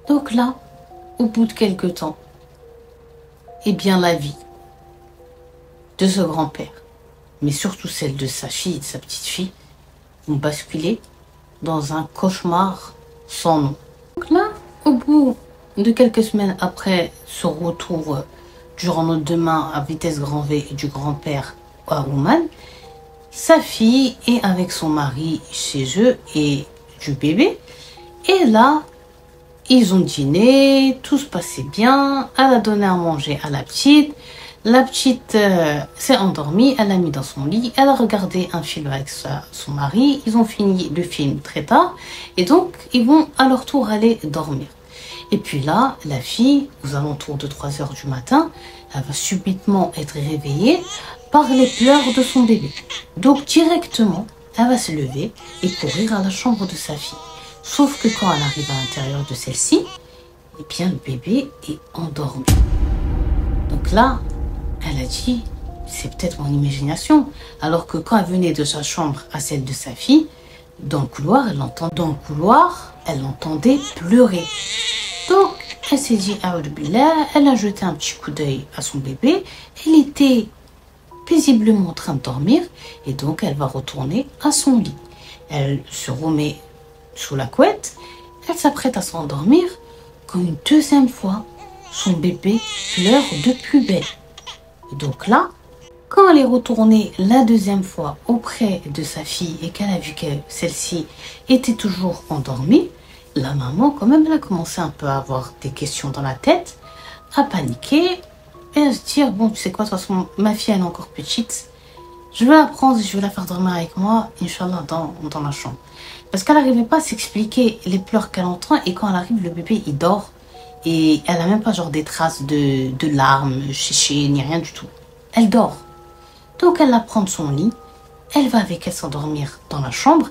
Donc là, au bout de quelques temps, eh bien, la vie de ce grand-père, mais surtout celle de sa fille et de sa petite-fille, vont basculer dans un cauchemar sans nom. Donc là, au bout de quelques semaines après ce retour durant nos 2 mains à vitesse grand V du grand-père à Oman, sa fille est avec son mari chez eux et du bébé. Et là, ils ont dîné, tout se passait bien. Elle a donné à manger à la petite. La petite s'est endormie, elle l'a mis dans son lit, elle a regardé un film avec son mari, ils ont fini le film très tard, et donc ils vont à leur tour aller dormir. Et puis là, la fille, aux alentours de 3 heures du matin, elle va subitement être réveillée par les pleurs de son bébé. Donc directement, elle va se lever et courir à la chambre de sa fille. Sauf que quand elle arrive à l'intérieur de celle-ci, eh bien le bébé est endormi. Donc là, elle a dit, c'est peut-être mon imagination. Alors que quand elle venait de sa chambre à celle de sa fille, dans le couloir, elle l'entendait pleurer. Donc, elle s'est dit, elle a jeté un petit coup d'œil à son bébé. Elle était paisiblement en train de dormir et donc elle va retourner à son lit. Elle se remet sous la couette, elle s'apprête à s'endormir quand une deuxième fois, son bébé pleure de plus belle. Donc là, quand elle est retournée la deuxième fois auprès de sa fille et qu'elle a vu que celle-ci était toujours endormie, la maman, quand même, elle a commencé un peu à avoir des questions dans la tête, à paniquer et à se dire, bon, tu sais quoi, de toute façon, ma fille, elle est encore petite, je vais la prendre et je vais la faire dormir avec moi, Inch'Allah, dans la chambre. Parce qu'elle n'arrivait pas à s'expliquer les pleurs qu'elle entend et quand elle arrive, le bébé, il dort et elle n'a même pas genre des traces de larmes, chiché, ni rien du tout. Elle dort. Donc elle la prend de son lit, elle va avec elle s'endormir dans la chambre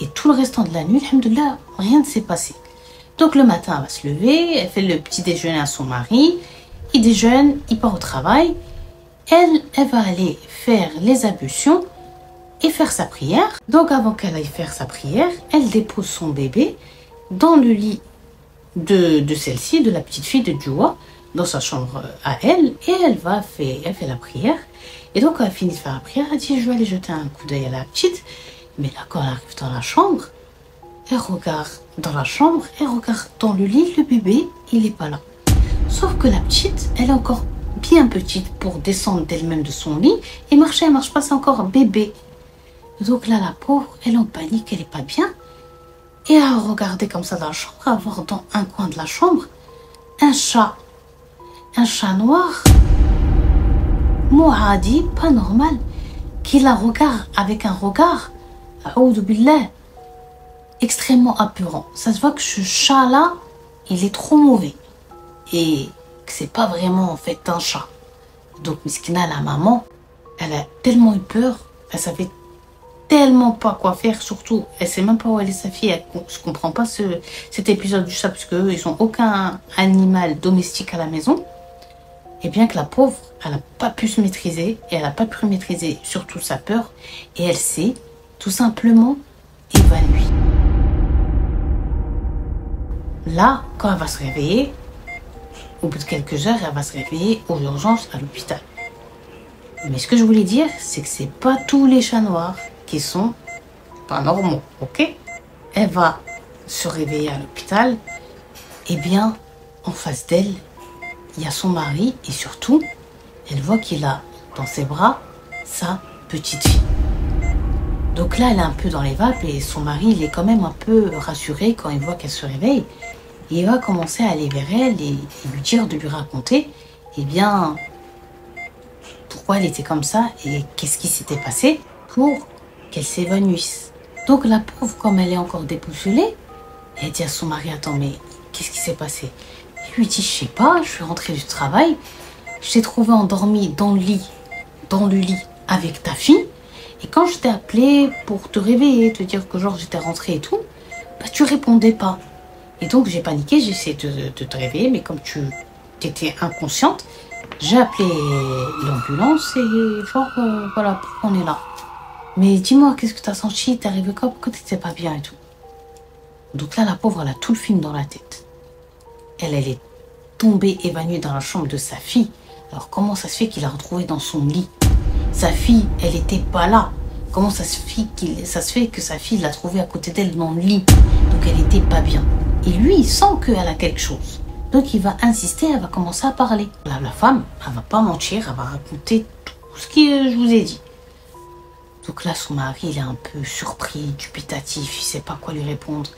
et tout le restant de la nuit, alhamdoulilah, rien ne s'est passé. Donc le matin, elle va se lever, elle fait le petit déjeuner à son mari, il déjeune, il part au travail, elle va aller faire les ablutions et faire sa prière. Donc avant qu'elle aille faire sa prière, elle dépose son bébé dans le lit de celle-ci, de la petite fille de Djoua, dans sa chambre à elle, et elle fait la prière. Et donc, quand elle finit de faire la prière, elle dit, je vais aller jeter un coup d'œil à la petite. Mais là, quand elle arrive dans la chambre, elle regarde dans la chambre, elle regarde dans le lit, le bébé, il n'est pas là. Sauf que la petite, elle est encore bien petite pour descendre d'elle-même de son lit, et marcher, elle marche pas, c'est encore un bébé. Donc là, la pauvre, elle est en panique, elle n'est pas bien. Et elle a regardé comme ça dans la chambre, à voir dans un coin de la chambre, un chat noir, Mohadi, pas normal, qui la regarde avec un regard, a'oudou billah, extrêmement apeurant. Ça se voit que ce chat-là, il est trop mauvais. Et que c'est pas vraiment en fait un chat. Donc Miskina, la maman, elle a tellement eu peur, elle savait tellement pas quoi faire, surtout, elle sait même pas où elle est sa fille, elle ne comprend pas cet épisode du chat, parce qu'eux, ils ont aucun animal domestique à la maison. Et bien que la pauvre, elle n'a pas pu se maîtriser, et elle n'a pas pu maîtriser surtout sa peur, et elle s'est tout simplement évanouie. Là, quand elle va se réveiller, au bout de quelques heures, elle va se réveiller aux urgences à l'hôpital. Mais ce que je voulais dire, c'est que c'est pas tous les chats noirs qui sont pas normaux, ok? Elle va se réveiller à l'hôpital, et bien, en face d'elle, il y a son mari, et surtout, elle voit qu'il a dans ses bras sa petite fille. Donc là, elle est un peu dans les vapes, et son mari, il est quand même un peu rassuré quand il voit qu'elle se réveille. Et il va commencer à aller vers elle et lui dire de lui raconter, eh bien, pourquoi elle était comme ça et qu'est-ce qui s'était passé pour qu'elle s'évanouisse. Donc la pauvre, comme elle est encore déboussolée, elle dit à son mari, attends, mais qu'est-ce qui s'est passé? Il lui dit, je sais pas, je suis rentrée du travail, je t'ai trouvé endormie dans le lit avec ta fille, et quand je t'ai appelé pour te réveiller, te dire que genre j'étais rentrée et tout, bah tu répondais pas. Et donc j'ai paniqué, j'ai essayé de te réveiller, mais comme tu étais inconsciente, j'ai appelé l'ambulance et genre voilà, pourquoi on est là. Mais dis-moi, qu'est-ce que tu as senti? T'es arrivé quoi? Pourquoi t'étais pas bien et tout? Donc là, la pauvre, elle a tout le film dans la tête. Elle est tombée évanouie dans la chambre de sa fille. Alors comment ça se fait qu'il l'a retrouvée dans son lit? Sa fille, elle était pas là. Comment ça se fait que sa fille l'a trouvée à côté d'elle dans le lit? Donc elle était pas bien. Et lui, il sent qu'elle a quelque chose. Donc il va insister, elle va commencer à parler. Là, la femme, elle va pas mentir, elle va raconter tout ce que je vous ai dit. Donc là, son mari, il est un peu surpris, dubitatif, il sait pas quoi lui répondre.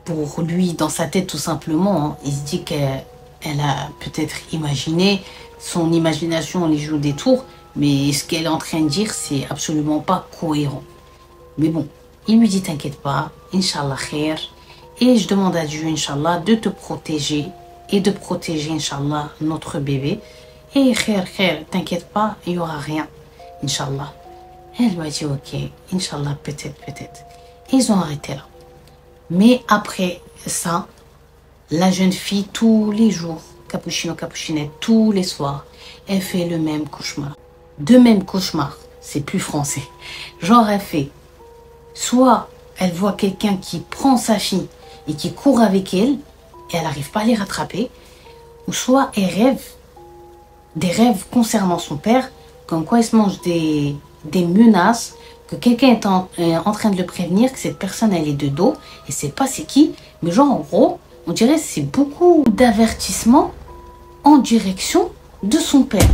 Pour lui, dans sa tête, tout simplement, hein, il se dit qu'elle elle a peut-être imaginé, son imagination lui joue des tours, mais ce qu'elle est en train de dire, c'est absolument pas cohérent. Mais bon, il lui dit t'inquiète pas, Inch'Allah khair, et je demande à Dieu, Inch'Allah, de te protéger et de protéger, Inch'Allah, notre bébé. Et khair, khair, t'inquiète pas, il n'y aura rien, Inch'Allah. Elle lui a dit ok, Inch'Allah, peut-être, peut-être. Et ils ont arrêté là. Mais après ça, la jeune fille, tous les jours, capuchino, capuchinette, tous les soirs, elle fait le même cauchemar. De même cauchemar, c'est plus français. Genre, elle fait, soit elle voit quelqu'un qui prend sa fille et qui court avec elle, et elle n'arrive pas à les rattraper, ou soit elle rêve des rêves concernant son père, comme quoi il se mange des menaces, que quelqu'un est en train de le prévenir, que cette personne elle est de dos, et c'est pas c'est qui, mais genre en gros, on dirait que c'est beaucoup d'avertissements en direction de son père.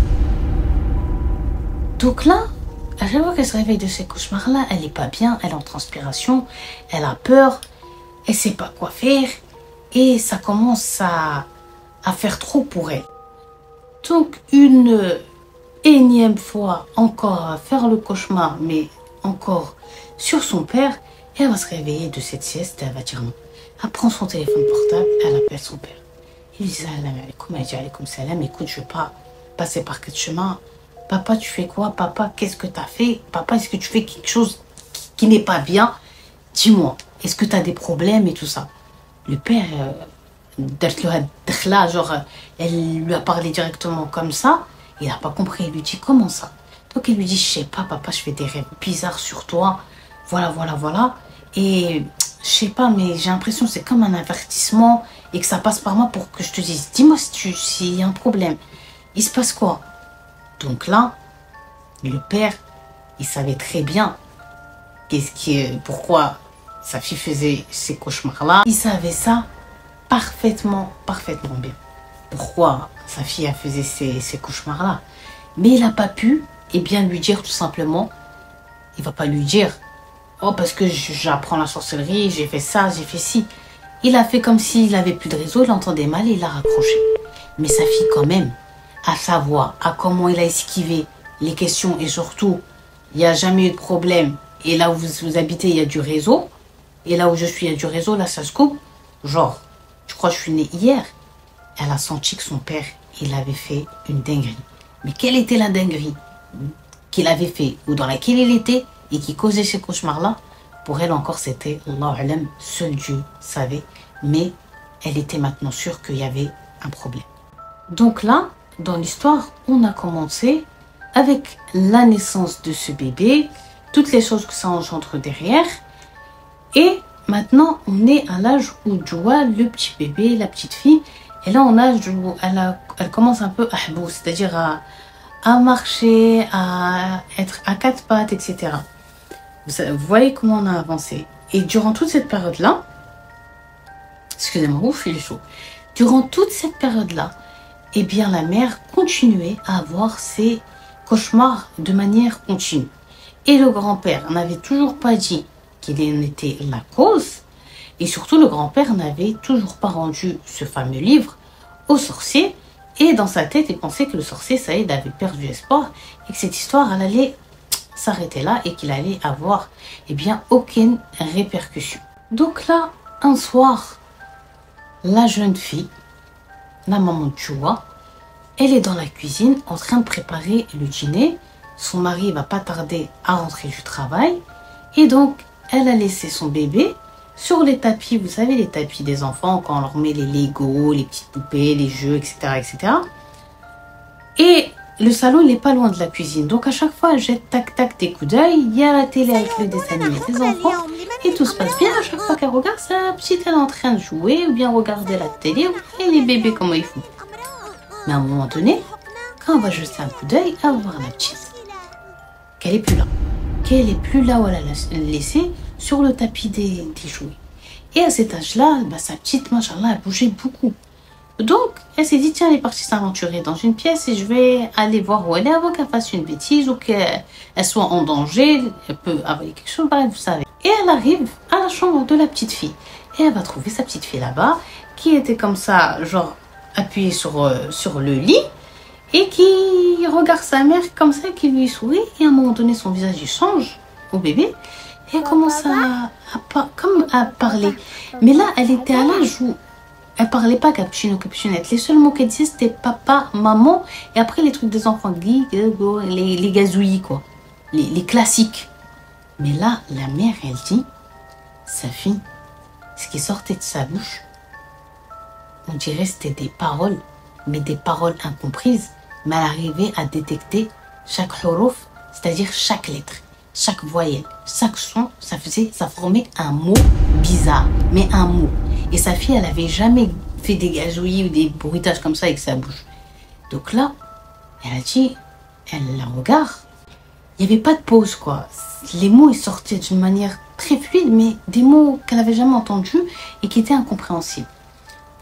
Donc là, à chaque fois qu'elle se réveille de ces cauchemars-là, elle n'est pas bien, elle est en transpiration, elle a peur, elle ne sait pas quoi faire, et ça commence à faire trop pour elle. Donc une énième fois encore à faire le cauchemar, mais encore sur son père, et elle va se réveiller de cette sieste, elle va dire non. Elle prend son téléphone portable, elle appelle son père. Il lui dit salam alaikum, elle dit alaikum salam, écoute, je ne vais pas passer par quel chemin. Papa, tu fais quoi? Papa, qu'est-ce que tu as fait? Papa, est-ce que tu fais quelque chose qui n'est pas bien? Dis-moi, est-ce que tu as des problèmes et tout ça? Le père, genre, elle lui a parlé directement comme ça. Il n'a pas compris, il lui dit comment ça? Donc il lui dit, je sais pas papa, je fais des rêves bizarres sur toi. Voilà, voilà, voilà. Et je sais pas, mais j'ai l'impression que c'est comme un avertissement et que ça passe par moi pour que je te dise, dis-moi s'il y a un problème. Il se passe quoi? Donc là, le père, il savait très bien pourquoi sa fille faisait ces cauchemars-là. Il savait ça parfaitement bien. Pourquoi sa fille faisait ces cauchemars-là. Mais il n'a pas pu bien lui dire tout simplement. Il va pas lui dire, oh parce que j'apprends la sorcellerie, j'ai fait ça, j'ai fait ci. Il a fait comme s'il n'avait plus de réseau, il entendait mal et il l'a raccroché. Mais sa fille quand même, à savoir à comment il a esquivé les questions et surtout, il n'y a jamais eu de problème. Et là où vous habitez, il y a du réseau. Et là où je suis, il y a du réseau, là ça se coupe. Genre, tu crois que je suis née hier? Elle a senti que son père, il avait fait une dinguerie. Mais quelle était la dinguerie qu'il avait fait ou dans laquelle il était et qui causait ces cauchemars-là? Pour elle encore, c'était Allah alam, seul Dieu savait. Mais elle était maintenant sûre qu'il y avait un problème. Donc là, dans l'histoire, on a commencé avec la naissance de ce bébé, toutes les choses que ça engendre derrière. Et maintenant, on est à l'âge où Joua, le petit bébé, la petite fille, et là, on a, elle commence un peu à habou, c'est-à-dire à marcher, à être à quatre pattes, etc. Vous voyez comment on a avancé. Et durant toute cette période-là, excusez-moi, ouf, il est chaud. Durant toute cette période-là, eh bien, la mère continuait à avoir ses cauchemars de manière continue. Et le grand-père n'avait toujours pas dit qu'il en était la cause. Et surtout, le grand-père n'avait toujours pas rendu ce fameux livre au sorcier. Et dans sa tête, il pensait que le sorcier, ça y est, il avait perdu espoir. Et que cette histoire, elle allait s'arrêter là et qu'il allait avoir, eh bien, aucune répercussion. Donc là, un soir, la jeune fille, la maman de Joua, elle est dans la cuisine en train de préparer le dîner. Son mari va pas tarder à rentrer du travail. Et donc, elle a laissé son bébé sur les tapis, vous savez, les tapis des enfants, quand on leur met les Lego, les petites poupées, les jeux, etc. etc. Et le salon, il n'est pas loin de la cuisine. Donc, à chaque fois, elle jette tac-tac des coups d'œil. Il y a la télé avec le dessin animé des enfants. Et tout se passe bien. À chaque fois qu'elle regarde, sa petite, elle est en train de jouer ou bien regarder la télé. Et les bébés, comment ils font. Mais à un moment donné, quand on va jeter un coup d'œil, elle va voir la petite. Qu'elle n'est plus là. Qu'elle n'est plus là où elle a laissé sur le tapis des jouets. Et à cet âge-là, sa petite, machallah, elle bougeait beaucoup. Donc, elle s'est dit, tiens, elle est partie s'aventurer dans une pièce et je vais aller voir où elle est avant qu'elle fasse une bêtise ou qu'elle soit en danger, elle peut avaler quelque chose, bref, vous savez. Et elle arrive à la chambre de la petite fille. Et elle va trouver sa petite fille là-bas, qui était comme ça, genre, appuyé sur le lit et qui regarde sa mère comme ça, qui lui sourit. Et à un moment donné, son visage il change au bébé. Et elle commence à parler. Mais là, elle était à l'âge où elle parlait pas cappuccino, cappuccinette. Les seuls mots qu'elle disait, c'était papa, maman. Et après, les trucs des enfants, les gazouillis, quoi. Les classiques. Mais là, la mère, elle dit, sa fille, ce qui sortait de sa bouche, on dirait c'était des paroles, mais des paroles incomprises. Mais elle arrivait à détecter chaque huruf, c'est-à-dire chaque lettre, chaque voyelle, chaque son, ça formait un mot bizarre, mais un mot. Et sa fille, elle avait jamais fait des gazouillis ou des bruitages comme ça avec sa bouche. Donc là, elle a dit, elle la regarde. Il n'y avait pas de pause, quoi. Les mots, ils sortaient d'une manière très fluide, mais des mots qu'elle n'avait jamais entendus et qui étaient incompréhensibles.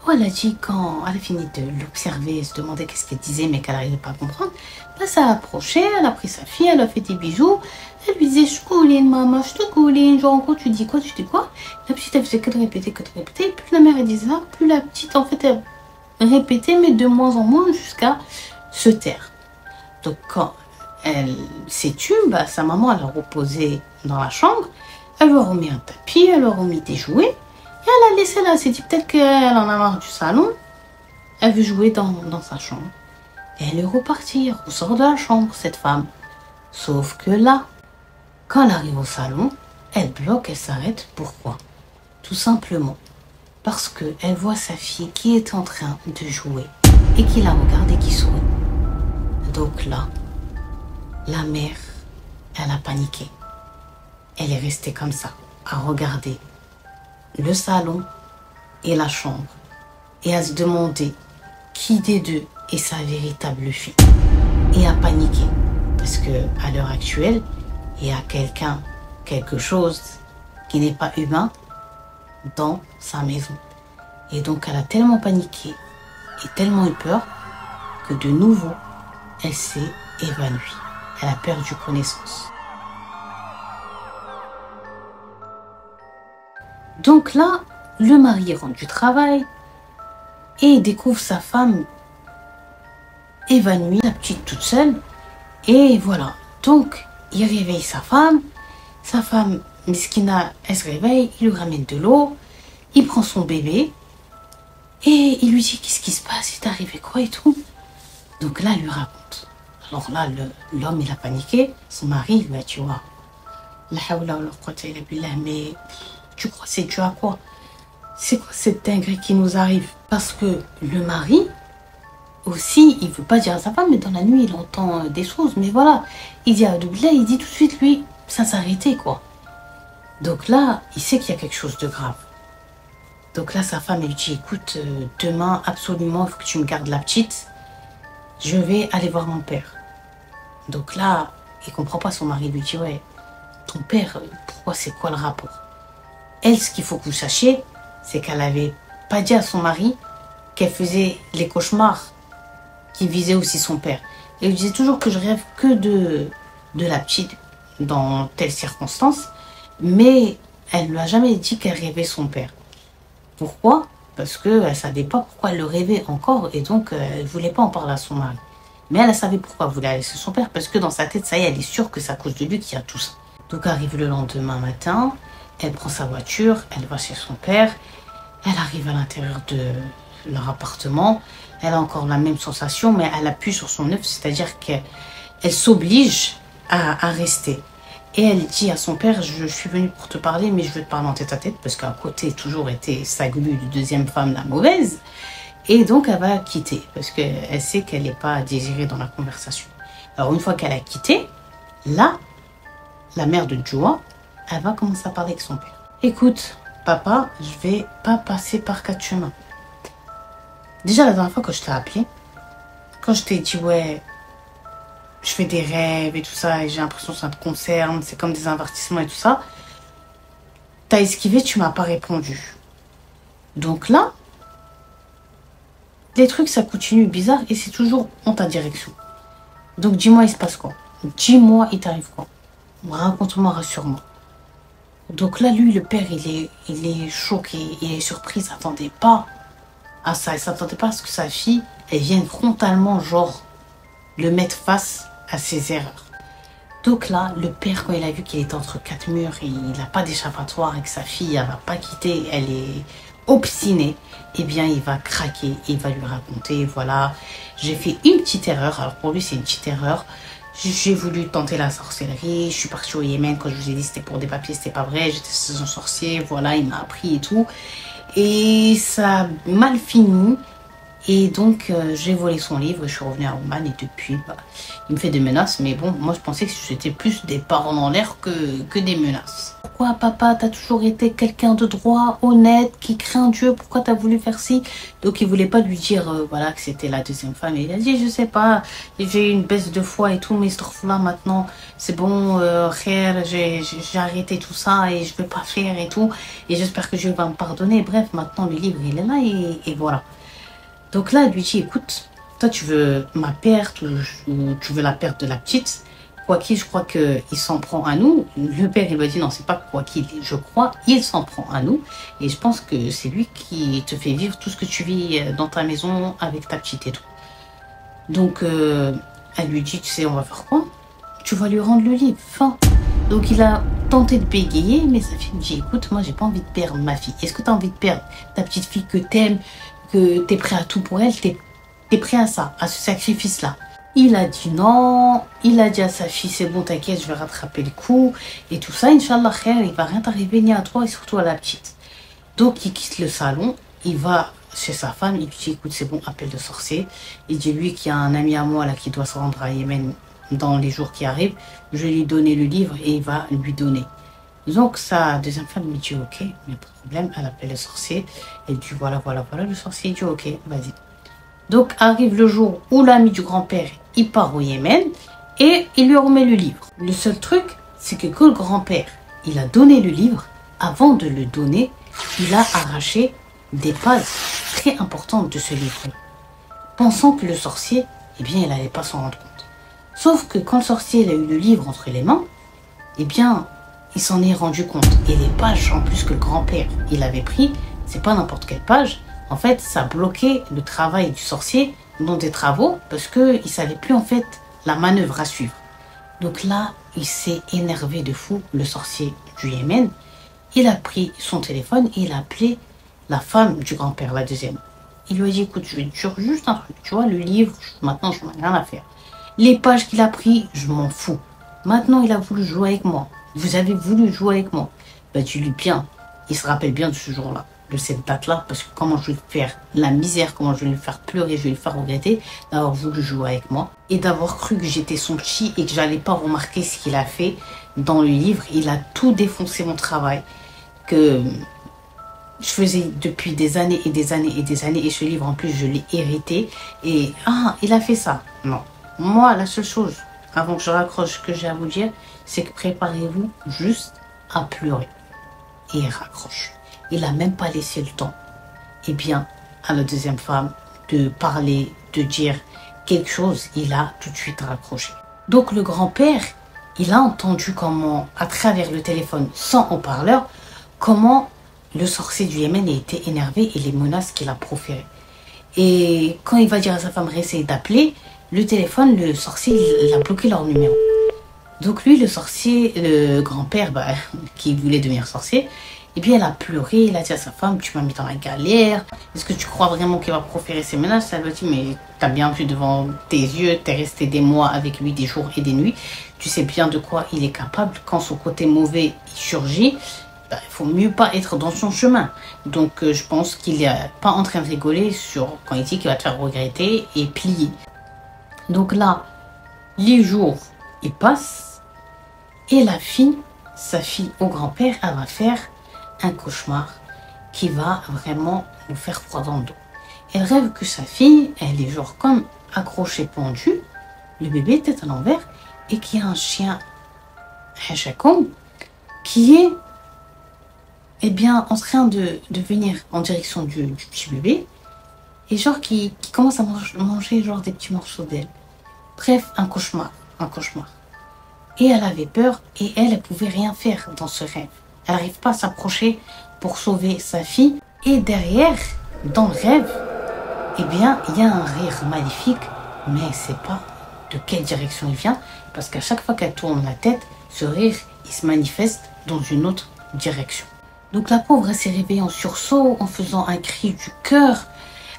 Oh, elle a dit, quand elle a fini de l'observer, se demander qu'est-ce qu'elle disait, mais qu'elle n'arrivait pas à comprendre, bah, ça a approché, elle a pris sa fille, elle a fait des bisous, elle lui disait, je couline, maman, je te couline, genre en gros, tu dis quoi, La petite, elle faisait que de répéter, et plus la mère, elle disait ça, plus la petite, en fait, elle répétait, mais de moins en moins, jusqu'à se taire. Donc, quand elle s'est tue, bah, sa maman, elle l'a reposée dans la chambre, elle lui a remis un tapis, elle lui a remis des jouets, et elle l'a laissée là. Elle s'est dit peut-être qu'elle en a marre du salon, elle veut jouer dans sa chambre. Et elle est repartie, elle ressort de la chambre, cette femme. Sauf que là, quand elle arrive au salon, elle bloque, elle s'arrête. Pourquoi? Tout simplement parce qu'elle voit sa fille qui est en train de jouer et qui la regarde et qui sourit. Donc là, la mère, elle a paniqué. Elle est restée comme ça, à regarder le salon et la chambre, et à se demander qui des deux est sa véritable fille. Et à paniquer, parce que à l'heure actuelle, il y a quelque chose qui n'est pas humain dans sa maison. Et donc elle a tellement paniqué et tellement eu peur que de nouveau, elle s'est évanouie. Elle a perdu connaissance. Donc là, le mari rentre du travail et découvre sa femme évanouie, la petite toute seule. Et voilà. Donc, il réveille sa femme. Sa femme, Miskina, elle se réveille, il lui ramène de l'eau, il prend son bébé et il lui dit qu'est-ce qui se passe, il t'est arrivé quoi et tout. Donc là, elle lui raconte. Alors là, l'homme, il a paniqué. Son mari lui a dit, waouh, la hawla wa la quwwata illa billah, mais tu crois c'est dû à quoi? C'est quoi cette dinguerie qui nous arrive? Parce que le mari, aussi, il veut pas dire à sa femme, mais dans la nuit, il entend des choses. Mais voilà, il dit à Doubla, il dit tout de suite, lui, ça s'est arrêté, quoi. Donc là, il sait qu'il y a quelque chose de grave. Donc là, sa femme, elle lui dit, écoute, demain, absolument, il faut que tu me gardes la petite. Je vais aller voir mon père. Donc là, il comprend pas, son mari lui dit, ouais, ton père, pourquoi, c'est quoi le rapport? Elle, ce qu'il faut que vous sachiez, c'est qu'elle avait pas dit à son mari qu'elle faisait les cauchemars qui visaient aussi son père. Et elle disait toujours que je rêve que de la petite dans telle circonstance, mais elle ne lui a jamais dit qu'elle rêvait son père. Pourquoi? Parce qu'elle ne savait pas pourquoi elle le rêvait encore et donc elle ne voulait pas en parler à son mari. Mais elle savait pourquoi elle voulait laisser son père, parce que dans sa tête, ça y est, elle est sûre que c'est à cause de lui qu'il y a tout ça. Donc arrive le lendemain matin, elle prend sa voiture, elle va chez son père, elle arrive à l'intérieur de leur appartement, elle a encore la même sensation, mais elle appuie sur son œuf, c'est-à-dire qu'elle s'oblige à rester. Et elle dit à son père, je suis venue pour te parler, mais je veux te parler en tête à tête, parce qu'à côté, toujours était sa glu de deuxième femme, la mauvaise. Et donc, elle va quitter, parce qu'elle sait qu'elle n'est pas désirée dans la conversation. Alors, une fois qu'elle a quitté, là, la mère de Joa, elle va commencer à parler avec son père. Écoute, papa, je vais pas passer par 4 chemins. Déjà, la dernière fois que je t'ai appelé, quand je t'ai dit, ouais, je fais des rêves et tout ça, et j'ai l'impression que ça te concerne, c'est comme des avertissements et tout ça, t'as esquivé, tu m'as pas répondu. Donc là, les trucs, ça continue bizarre et c'est toujours en ta direction. Donc dis-moi, il se passe quoi? Dis-moi, il t'arrive quoi? Raconte-moi, rassure-moi. Donc là, lui, le père, il est choqué, il est surpris, il s'attendait pas à ça. Elle s'attendait pas à ce que sa fille, elle vienne frontalement, genre, le mettre face à ses erreurs. Donc là, le père, quand il a vu qu'il était entre quatre murs et il n'a pas d'échappatoire et que sa fille, elle va pas quitter, elle est obstinée, eh bien, il va craquer, il va lui raconter, voilà, j'ai fait une petite erreur. Alors pour lui, c'est une petite erreur. J'ai voulu tenter la sorcellerie, je suis partie au Yémen, quand je vous ai dit c'était pour des papiers, c'était pas vrai, j'étais chez un sorcier, voilà, il m'a appris et tout. Et ça a mal fini. Et donc, j'ai volé son livre, je suis revenue à Oman et depuis, bah, il me fait des menaces. Mais bon, moi, je pensais que c'était plus des paroles en l'air que des menaces. Pourquoi, papa, t'as toujours été quelqu'un de droit, honnête, qui craint Dieu? Pourquoi t'as voulu faire ci? Donc, il voulait pas lui dire, voilà, que c'était la deuxième femme. Et il a dit, je sais pas, j'ai eu une baisse de foi et tout, mais là maintenant, c'est bon, j'ai arrêté tout ça et je vais pas faire et tout. Et j'espère que Dieu va me pardonner. Bref, maintenant, le livre, il est là et voilà. Donc là, elle lui dit, écoute, toi tu veux ma perte ou tu veux la perte de la petite. Quoi qu'il, je crois qu'il s'en prend à nous. Le père, il lui a dit, non, c'est pas quoi qu'il, je crois, il s'en prend à nous. Et je pense que c'est lui qui te fait vivre tout ce que tu vis dans ta maison avec ta petite et tout. Donc, elle lui dit, tu sais, on va faire quoi? Tu vas lui rendre le livre, fin. Donc, il a tenté de bégayer, mais sa fille lui dit, écoute, moi, j'ai pas envie de perdre ma fille. Est-ce que tu as envie de perdre ta petite fille que t'aimes, que t'es prêt à tout pour elle, t'es prêt à ça, à ce sacrifice-là? Il a dit non, il a dit à sa fille, c'est bon, t'inquiète, je vais rattraper le coup, et tout ça, Inch'Allah, khair, il va rien t'arriver ni à toi, et surtout à la petite. Donc, il quitte le salon, il va chez sa femme, il lui dit, écoute, c'est bon, appel de sorcier. Il dit, lui, qu'il y a un ami à moi, là, qui doit se rendre à Yémen dans les jours qui arrivent, je vais lui donner le livre, et il va lui donner. Donc, sa deuxième femme lui dit, ok, il n'y a pas de problème, elle appelle le sorcier. Elle dit, voilà, le sorcier dit, ok, vas-y. Donc, arrive le jour où l'ami du grand-père, il part au Yémen et il lui remet le livre. Le seul truc, c'est que quand le grand-père, il a donné le livre, avant de le donner, il a arraché des pages très importantes de ce livre, pensant que le sorcier, eh bien, il n'allait pas s'en rendre compte. Sauf que quand le sorcier il a eu le livre entre les mains, eh bien, il s'en est rendu compte. Et les pages, en plus que le grand-père, il avait pris, c'est pas n'importe quelle page. En fait, ça bloquait le travail du sorcier dans des travaux parce qu'il ne savait plus, en fait, la manœuvre à suivre. Donc là, il s'est énervé de fou, le sorcier du Yémen. Il a pris son téléphone et il a appelé la femme du grand-père, la deuxième. Il lui a dit, écoute, je vais te dire juste un truc. Tu vois, le livre, maintenant, je n'en ai rien à faire. Les pages qu'il a pris, je m'en fous. Maintenant, il a voulu jouer avec moi. Vous avez voulu jouer avec moi. Ben, dis-lui bien. Il se rappelle bien de ce jour-là, de cette date-là, parce que comment je vais faire la misère, comment je vais le faire pleurer, je vais le faire regretter d'avoir voulu jouer avec moi et d'avoir cru que j'étais son petit et que j'allais pas remarquer ce qu'il a fait dans le livre. Il a tout défoncé mon travail que je faisais depuis des années et des années et des années. Et ce livre, en plus, je l'ai hérité. Et il a fait ça. Non. Moi, la seule chose, avant que je raccroche, que j'ai à vous dire, c'est que préparez-vous juste à pleurer. Et il raccroche. Il n'a même pas laissé le temps, eh bien, à la deuxième femme de parler, de dire quelque chose. Il a tout de suite raccroché. Donc le grand-père, il a entendu comment, à travers le téléphone, sans haut-parleur, comment le sorcier du Yémen a été énervé et les menaces qu'il a proférées. Et quand il va dire à sa femme, réessayer d'appeler, le téléphone, le sorcier, il a bloqué leur numéro. Donc lui, le sorcier, le grand-père, qui voulait devenir sorcier, eh bien, il a pleuré, il a dit à sa femme, tu m'as mis dans la galère, est-ce que tu crois vraiment qu'il va proférer ces menaces? Elle lui a dit, mais t'as bien vu devant tes yeux, t'es resté des mois avec lui, des jours et des nuits, tu sais bien de quoi il est capable. Quand son côté mauvais il surgit, il faut mieux pas être dans son chemin. Donc je pense qu'il n'est pas en train de rigoler sur quand il dit qu'il va te faire regretter et plier. Donc là, les jours, ils passent et la fille, sa fille au grand-père, elle va faire un cauchemar qui va vraiment nous faire froid dans le dos. Elle rêve que sa fille, elle est genre comme accrochée, pendue, le bébé tête à l'envers, et qu'il y a un chien, un chacon, qui est eh bien, en train de venir en direction du petit bébé, et genre qui commence à manger genre des petits morceaux d'elle. Bref, un cauchemar, un cauchemar. Et elle avait peur, et elle pouvait rien faire dans ce rêve. Elle n'arrive pas à s'approcher pour sauver sa fille. Et derrière, dans le rêve, eh bien, il y a un rire maléfique, mais elle ne sait pas de quelle direction il vient, parce qu'à chaque fois qu'elle tourne la tête, ce rire, il se manifeste dans une autre direction. Donc la pauvre, elle s'est réveillée en sursaut, en faisant un cri du cœur.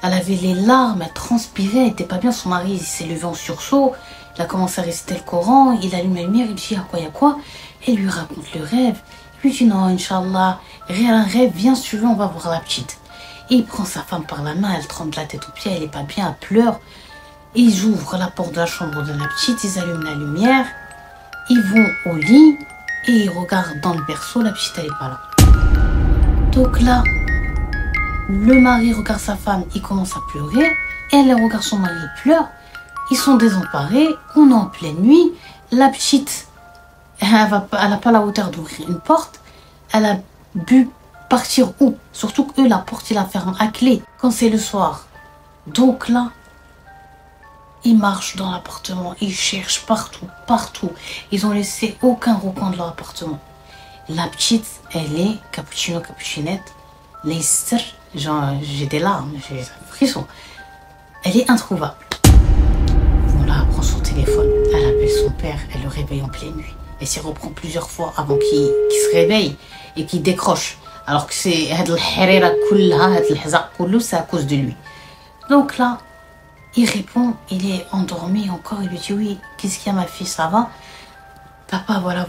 Elle avait les larmes, elle transpirait, elle n'était pas bien. Son mari, il s'est levé en sursaut, il a commencé à réciter le Coran, il allume la lumière, il dit « il y a quoi ?» Elle lui raconte le rêve. Il lui dit « non, Inch'Allah, un rêve, viens si tu veux, on va voir la petite. » Et il prend sa femme par la main, elle tremble la tête aux pieds, elle n'est pas bien, elle pleure. Et ils ouvrent la porte de la chambre de la petite, ils allument la lumière, ils vont au lit et ils regardent dans le berceau, la petite elle n'est pas là. Donc là, le mari regarde sa femme, il commence à pleurer, elle regarde son mari, il pleure, ils sont désemparés, on est en pleine nuit, la petite, elle n'a pas la hauteur d'ouvrir une porte, elle a bu partir où? Surtout qu'eux, la porte, ils la ferment à clé quand c'est le soir. Donc là, ils marchent dans l'appartement, ils cherchent partout, partout. Ils ont laissé aucun recoin de leur appartement. La petite, elle est cappuccino, cappuccinette, les genre j'ai des larmes, j'ai des frissons. Elle est introuvable. Voilà, elle prend son téléphone, elle appelle son père, elle le réveille en pleine nuit. Elle s'y reprend plusieurs fois avant qu'il se réveille et qu'il décroche. Alors que c'est à cause de lui. Donc là, il répond, il est endormi encore, il lui dit oui, qu'est-ce qu'il y a ma fille, ça va? Papa, voilà.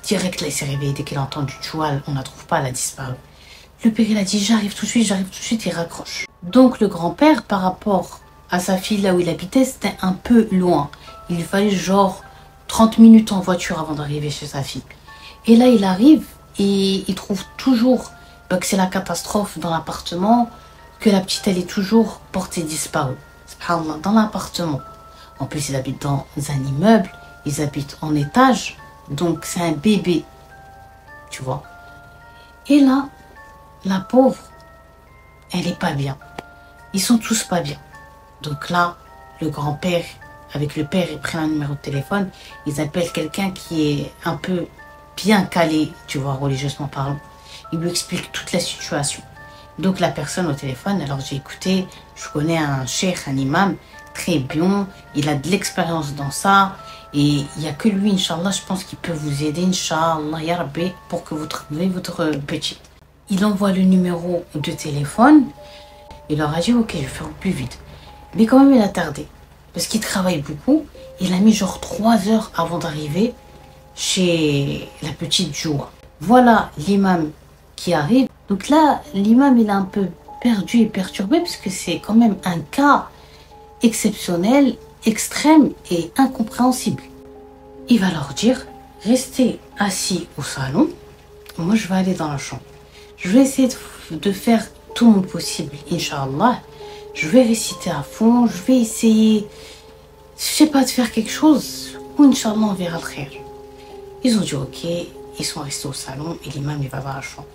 Direct là, il s'est réveillé dès qu'il a entendu Choual, on la trouve pas, elle a disparu. Le père, il a dit j'arrive tout de suite, il raccroche. Donc le grand-père, par rapport à sa fille là où il habitait, c'était un peu loin. Il lui fallait genre 30 minutes en voiture avant d'arriver chez sa fille. Et là, il arrive et il trouve toujours que c'est la catastrophe dans l'appartement, que la petite, elle est toujours portée disparue. Subhanallah, dans l'appartement. En plus, ils habitent dans un immeuble, ils habitent en étage, donc c'est un bébé, tu vois. Et là, la pauvre, elle est pas bien. Ils sont tous pas bien. Donc là, le grand-père, avec le père, ils prennent un numéro de téléphone, ils appellent quelqu'un qui est un peu bien calé, tu vois, religieusement parlant. Ils lui expliquent toute la situation. Donc la personne au téléphone, alors j'ai écouté, je connais un cheikh, un imam, très bien, il a de l'expérience dans ça, et il n'y a que lui, Inch'Allah, je pense qu'il peut vous aider, Inch'Allah, Ya Rabbi, pour que vous trouviez votre petite. Il envoie le numéro de téléphone, il leur a dit, ok, je vais faire plus vite. Mais quand même, il a tardé, parce qu'il travaille beaucoup, il a mis genre 3 heures avant d'arriver chez la petite Joua. Voilà l'imam qui arrive. Donc là, l'imam, il est un peu perdu et perturbé parce que c'est quand même un cas exceptionnel, extrême et incompréhensible. Il va leur dire, restez assis au salon, moi je vais aller dans la chambre. Je vais essayer de faire tout mon possible, Inch'Allah. Je vais réciter à fond, je vais essayer, je sais pas, de faire quelque chose, ou Inch'Allah on verra le khir. Ils ont dit ok, ils sont restés au salon et l'imam il va dans la chambre.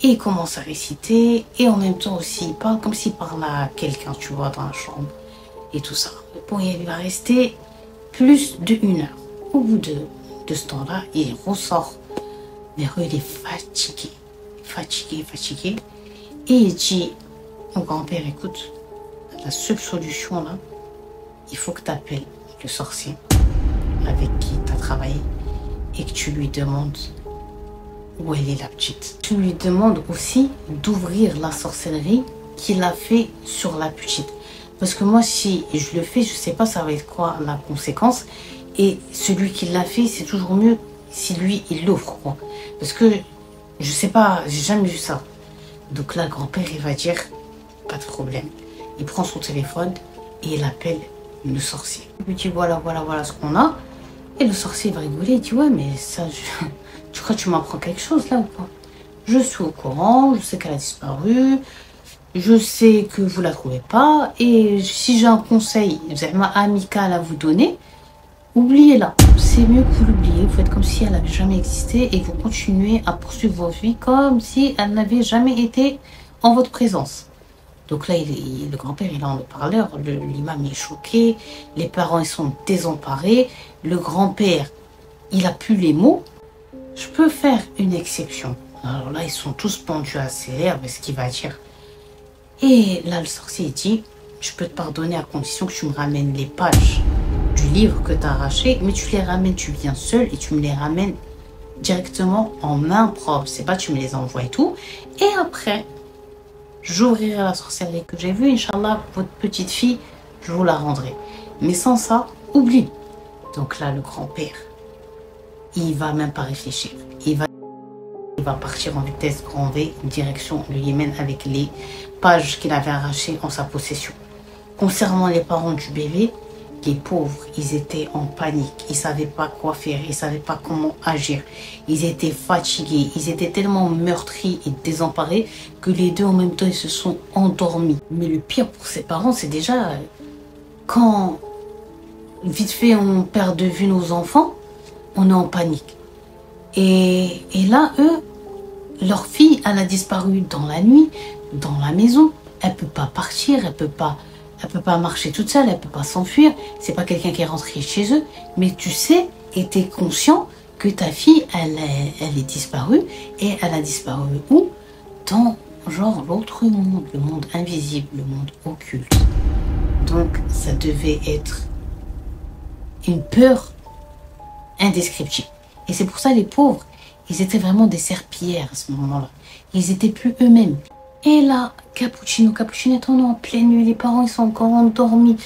Et il commence à réciter et en même temps aussi il parle comme s'il parlait à quelqu'un, tu vois, dans la chambre et tout ça. Bon, il va rester plus d'1 heure. Au bout de ce temps-là, il ressort vers eux, il est fatigué. Et il dit au grand-père, écoute, la seule solution là, il faut que tu appelles le sorcier avec qui tu as travaillé et que tu lui demandes où elle est la petite. Tu lui demandes aussi d'ouvrir la sorcellerie qu'il a fait sur la petite. Parce que moi, si je le fais, je sais pas ça va être quoi la conséquence. Et celui qui l'a fait, c'est toujours mieux si lui, il l'ouvre, quoi. Parce que, je sais pas, j'ai jamais vu ça. Donc là, le grand-père, il va dire, pas de problème. Il prend son téléphone et il appelle le sorcier. Il lui dit, voilà ce qu'on a. Et le sorcier va rigoler, il dit, ouais, mais ça, tu crois que tu m'apprends quelque chose là ou pas? Je suis au courant, je sais qu'elle a disparu, je sais que vous la trouvez pas, et si j'ai un conseil vraiment amical à vous donner, oubliez-la. C'est mieux que vous l'oubliez, vous faites comme si elle n'avait jamais existé et vous continuez à poursuivre votre vie comme si elle n'avait jamais été en votre présence. Donc là, le grand-père, il est en haut-parleur, l'imam est choqué, les parents, ils sont désemparés, le grand-père, il a plus les mots. Je peux faire une exception. Alors là, ils sont tous pendus à ses lèvres, ce qu'il va dire. Et là, le sorcier dit, je peux te pardonner à condition que tu me ramènes les pages du livre que tu as arraché, mais tu les ramènes, tu viens seul et tu me les ramènes directement en main propre. C'est pas tu me les envoies et tout. Et après, j'ouvrirai la sorcellerie que j'ai vue. Inch'Allah, votre petite fille, je vous la rendrai. Mais sans ça, oublie. Donc là, le grand-père, il va même pas réfléchir. Il va partir en vitesse grand V, direction le Yémen avec les pages qu'il avait arrachées en sa possession. Concernant les parents du bébé, les pauvres, ils étaient en panique. Ils ne savaient pas quoi faire. Ils ne savaient pas comment agir. Ils étaient fatigués. Ils étaient tellement meurtris et désemparés que les deux en même temps, ils se sont endormis. Mais le pire pour ses parents, c'est déjà quand vite fait on perd de vue nos enfants, on est en panique. Et là, eux, leur fille, elle a disparu dans la nuit, dans la maison. Elle ne peut pas partir, elle peut pas marcher toute seule, elle peut pas s'enfuir. C'est pas quelqu'un qui est rentré chez eux. Mais tu sais et tu es conscient que ta fille, elle est disparue. Et elle a disparu où? Dans genre l'autre monde, le monde invisible, le monde occulte. Donc ça devait être une peur indescriptible. Et c'est pour ça les pauvres, ils étaient vraiment des serpillères à ce moment-là. Ils étaient plus eux-mêmes. Et là, Cappuccino est en pleine nuit. Les parents, ils sont encore endormis.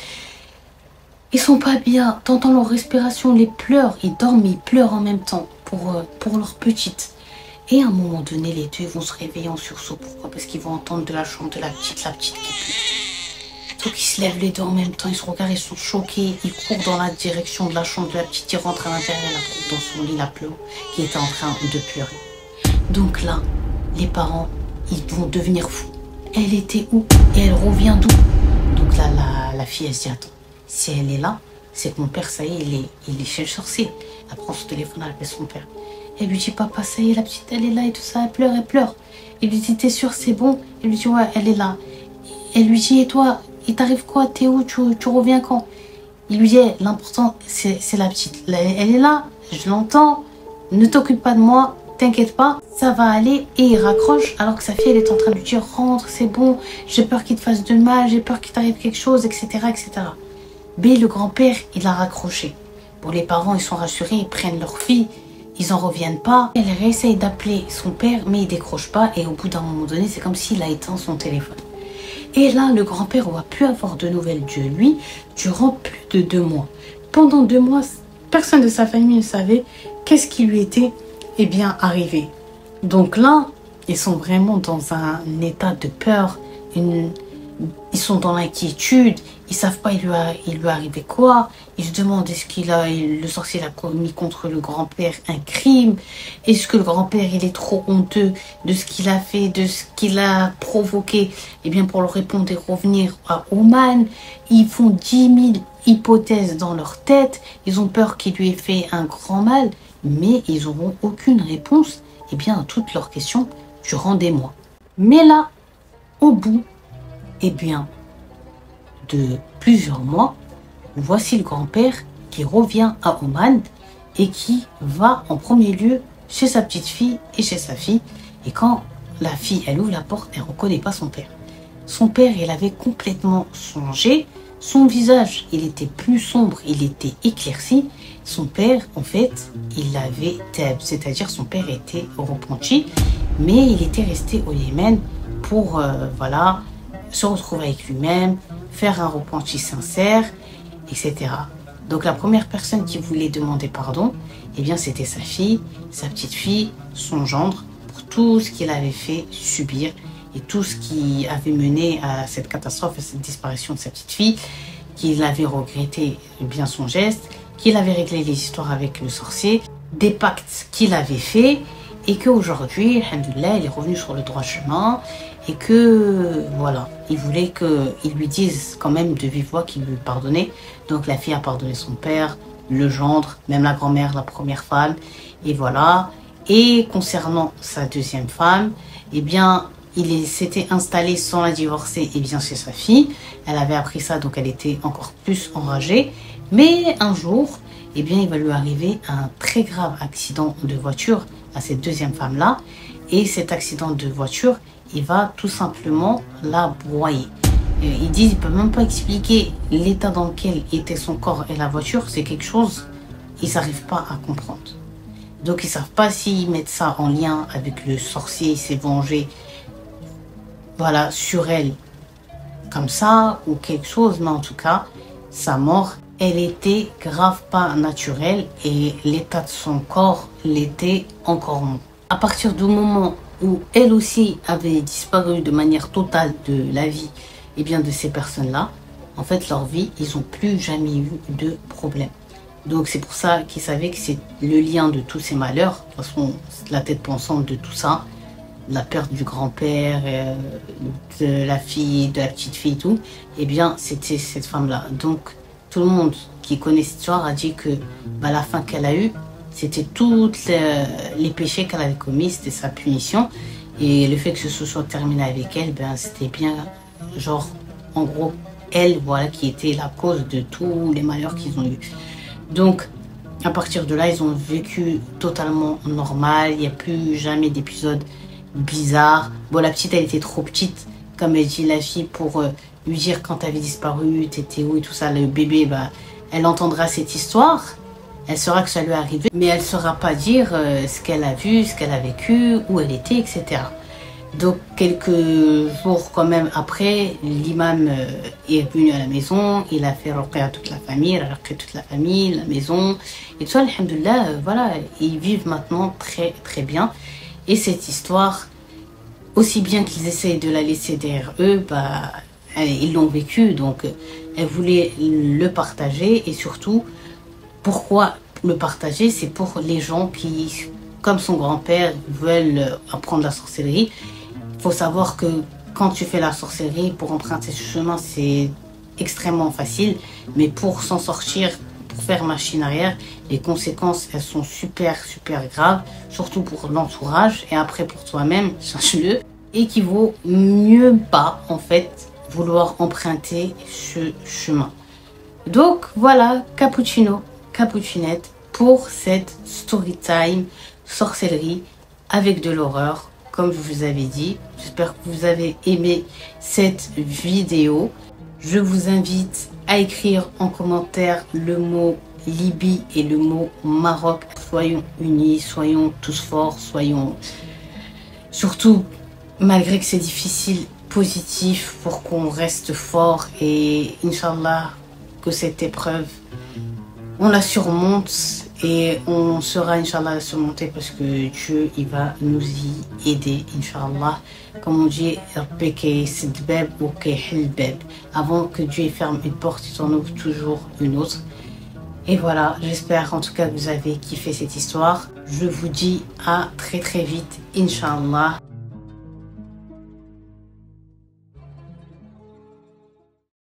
Ils sont pas bien. T'entends leur respiration, les pleurs. Ils dorment, mais ils pleurent en même temps pour leur petite. Et à un moment donné, les deux vont se réveiller en sursaut. Pourquoi? Parce qu'ils vont entendre de la chambre de la petite qui pue. Donc ils se lèvent les deux en même temps. Ils se regardent, ils sont choqués. Ils courent dans la direction de la chambre de la petite. Ils rentrent à l'intérieur, la trouve dans son lit, la pleure, qui était en train de pleurer. Donc là, les parents, ils vont devenir fous. Elle était où? Et elle revient d'où? Donc là, la fille, elle se dit, attends, si elle est là, c'est que mon père, ça y est, il est chez le sorcier. Elle prend son téléphone, elle appelle son père. Elle lui dit, papa, ça y est, la petite, elle est là et tout ça, elle pleure. Il lui dit, t'es sûr, c'est bon? Elle lui dit, ouais, elle est là. Elle lui dit, et toi, il t'arrive quoi? T'es où? Tu reviens quand? Il lui dit, l'important, c'est la petite. Elle est là, je l'entends, ne t'occupe pas de moi. T'inquiète pas, ça va aller. Et il raccroche alors que sa fille, elle est en train de lui dire, rentre, c'est bon, j'ai peur qu'il te fasse de mal, j'ai peur qu'il t'arrive quelque chose, etc., etc. Mais le grand-père, il a raccroché. Bon, les parents, ils sont rassurés, ils prennent leur fille, ils en reviennent pas. Elle réessaye d'appeler son père, mais il décroche pas. Et au bout d'un moment donné, c'est comme s'il a éteint son téléphone. Et là, le grand-père va plus avoir de nouvelles de lui durant plus de 2 mois. Pendant 2 mois, personne de sa famille ne savait qu'est-ce qui lui était arrivé. Donc là, ils sont vraiment dans un état de peur, ils sont dans l'inquiétude, ils savent pas il lui est arrivé quoi, ils se demandent est-ce le sorcier a commis contre le grand-père un crime, est-ce que le grand-père il est trop honteux de ce qu'il a fait, de ce qu'il a provoqué, pour leur répondre et revenir à Oman. Ils font 10 000 hypothèses dans leur tête, ils ont peur qu'il lui ait fait un grand mal, mais ils n'auront aucune réponse à toutes leurs questions durant des mois. Mais là, au bout de plusieurs mois, voici le grand-père qui revient à Oman et qui va en premier lieu chez sa petite fille et chez sa fille. Et quand la fille, elle ouvre la porte, elle ne reconnaît pas son père. Son père, il avait complètement changé. Son visage, il était plus sombre, il était éclairci. Son père, en fait, il avait Teb, c'est-à-dire son père était repenti, mais il était resté au Yémen pour, se retrouver avec lui-même, faire un repenti sincère, etc. Donc la première personne qui voulait demander pardon, c'était sa fille, sa petite fille, son gendre, pour tout ce qu'il avait fait subir et tout ce qui avait mené à cette catastrophe, à cette disparition de sa petite fille, qu'il avait regretté son geste, qu'il avait réglé les histoires avec le sorcier, des pactes qu'il avait fait, et qu'aujourd'hui, alhamdoulilah, il est revenu sur le droit chemin, et que, il voulait qu'il lui dise quand même de vive voix qu'il lui pardonnait. Donc la fille a pardonné son père, le gendre, même la grand-mère, la première femme, et voilà. Et concernant sa deuxième femme, il s'était installé sans la divorcer chez sa fille. Elle avait appris ça, donc elle était encore plus enragée. Mais un jour, il va lui arriver un très grave accident de voiture à cette deuxième femme-là. Et cet accident de voiture, il va tout simplement la broyer. Ils disent, ils ne peuvent même pas expliquer l'état dans lequel était son corps et la voiture. C'est quelque chose, ils n'arrivent pas à comprendre. Donc ils ne savent pas s'ils mettent ça en lien avec le sorcier, il s'est vengé, voilà, sur elle, comme ça, ou quelque chose. Mais en tout cas, sa mort, elle était grave pas naturelle et l'état de son corps l'était encore moins. À partir du moment où elle aussi avait disparu de manière totale de la vie, et bien de ces personnes-là, en fait, leur vie, ils n'ont plus jamais eu de problème. Donc c'est pour ça qu'ils savaient que c'est le lien de tous ces malheurs. De toute façon, c'est la tête pensante de tout ça. La perte du grand-père, de la fille, de la petite fille, tout. Eh bien, c'était cette femme-là. Donc, tout le monde qui connaît cette histoire a dit que la fin qu'elle a eue, c'était tous les péchés qu'elle avait commis, c'était sa punition. Et le fait que ce soit terminé avec elle, c'était bien, genre, en gros, elle, voilà, qui était la cause de tous les malheurs qu'ils ont eu. Donc, à partir de là, ils ont vécu totalement normal. Il n'y a plus jamais d'épisode bizarre. Bon, la petite, elle était trop petite, comme elle dit la fille, pour lui dire quand tu avais disparu, t'étais où et tout ça. Le bébé, elle entendra cette histoire. Elle saura que ça lui est arrivé, mais elle ne saura pas dire ce qu'elle a vu, ce qu'elle a vécu, où elle était, etc. Donc, quelques jours quand même après, l'imam est venu à la maison, il a fait ruqya à toute la famille, il a ruqya toute la famille, la maison. Et tout ça, alhamdoulilah, voilà, ils vivent maintenant très très bien. Et cette histoire, aussi bien qu'ils essayent de la laisser derrière eux, ils l'ont vécue. Donc, elle voulait le partager. Et surtout, pourquoi le partager? C'est pour les gens qui, comme son grand-père, veulent apprendre la sorcellerie. Il faut savoir que quand tu fais la sorcellerie, pour emprunter ce chemin, c'est extrêmement facile. Mais pour s'en sortir, pour faire machine arrière, les conséquences, elles sont super, super graves. Surtout pour l'entourage et après pour toi-même, sache-le. Et qu'il vaut mieux pas, en fait, vouloir emprunter ce chemin. Donc voilà, cappuccino, cappuccinette pour cette story time sorcellerie avec de l'horreur. Comme je vous avais dit, j'espère que vous avez aimé cette vidéo. Je vous invite à écrire en commentaire le mot Libye et le mot Maroc. Soyons unis, soyons tous forts, soyons surtout, malgré que c'est difficile, positifs pour qu'on reste fort et Inch'Allah que cette épreuve, on la surmonte. Et on sera, Inch'Allah, surmonté parce que Dieu, il va nous y aider, Inch'Allah. Comme on dit, avant que Dieu ferme une porte, il en ouvre toujours une autre. Et voilà, j'espère en tout cas que vous avez kiffé cette histoire. Je vous dis à très très vite, Inch'Allah.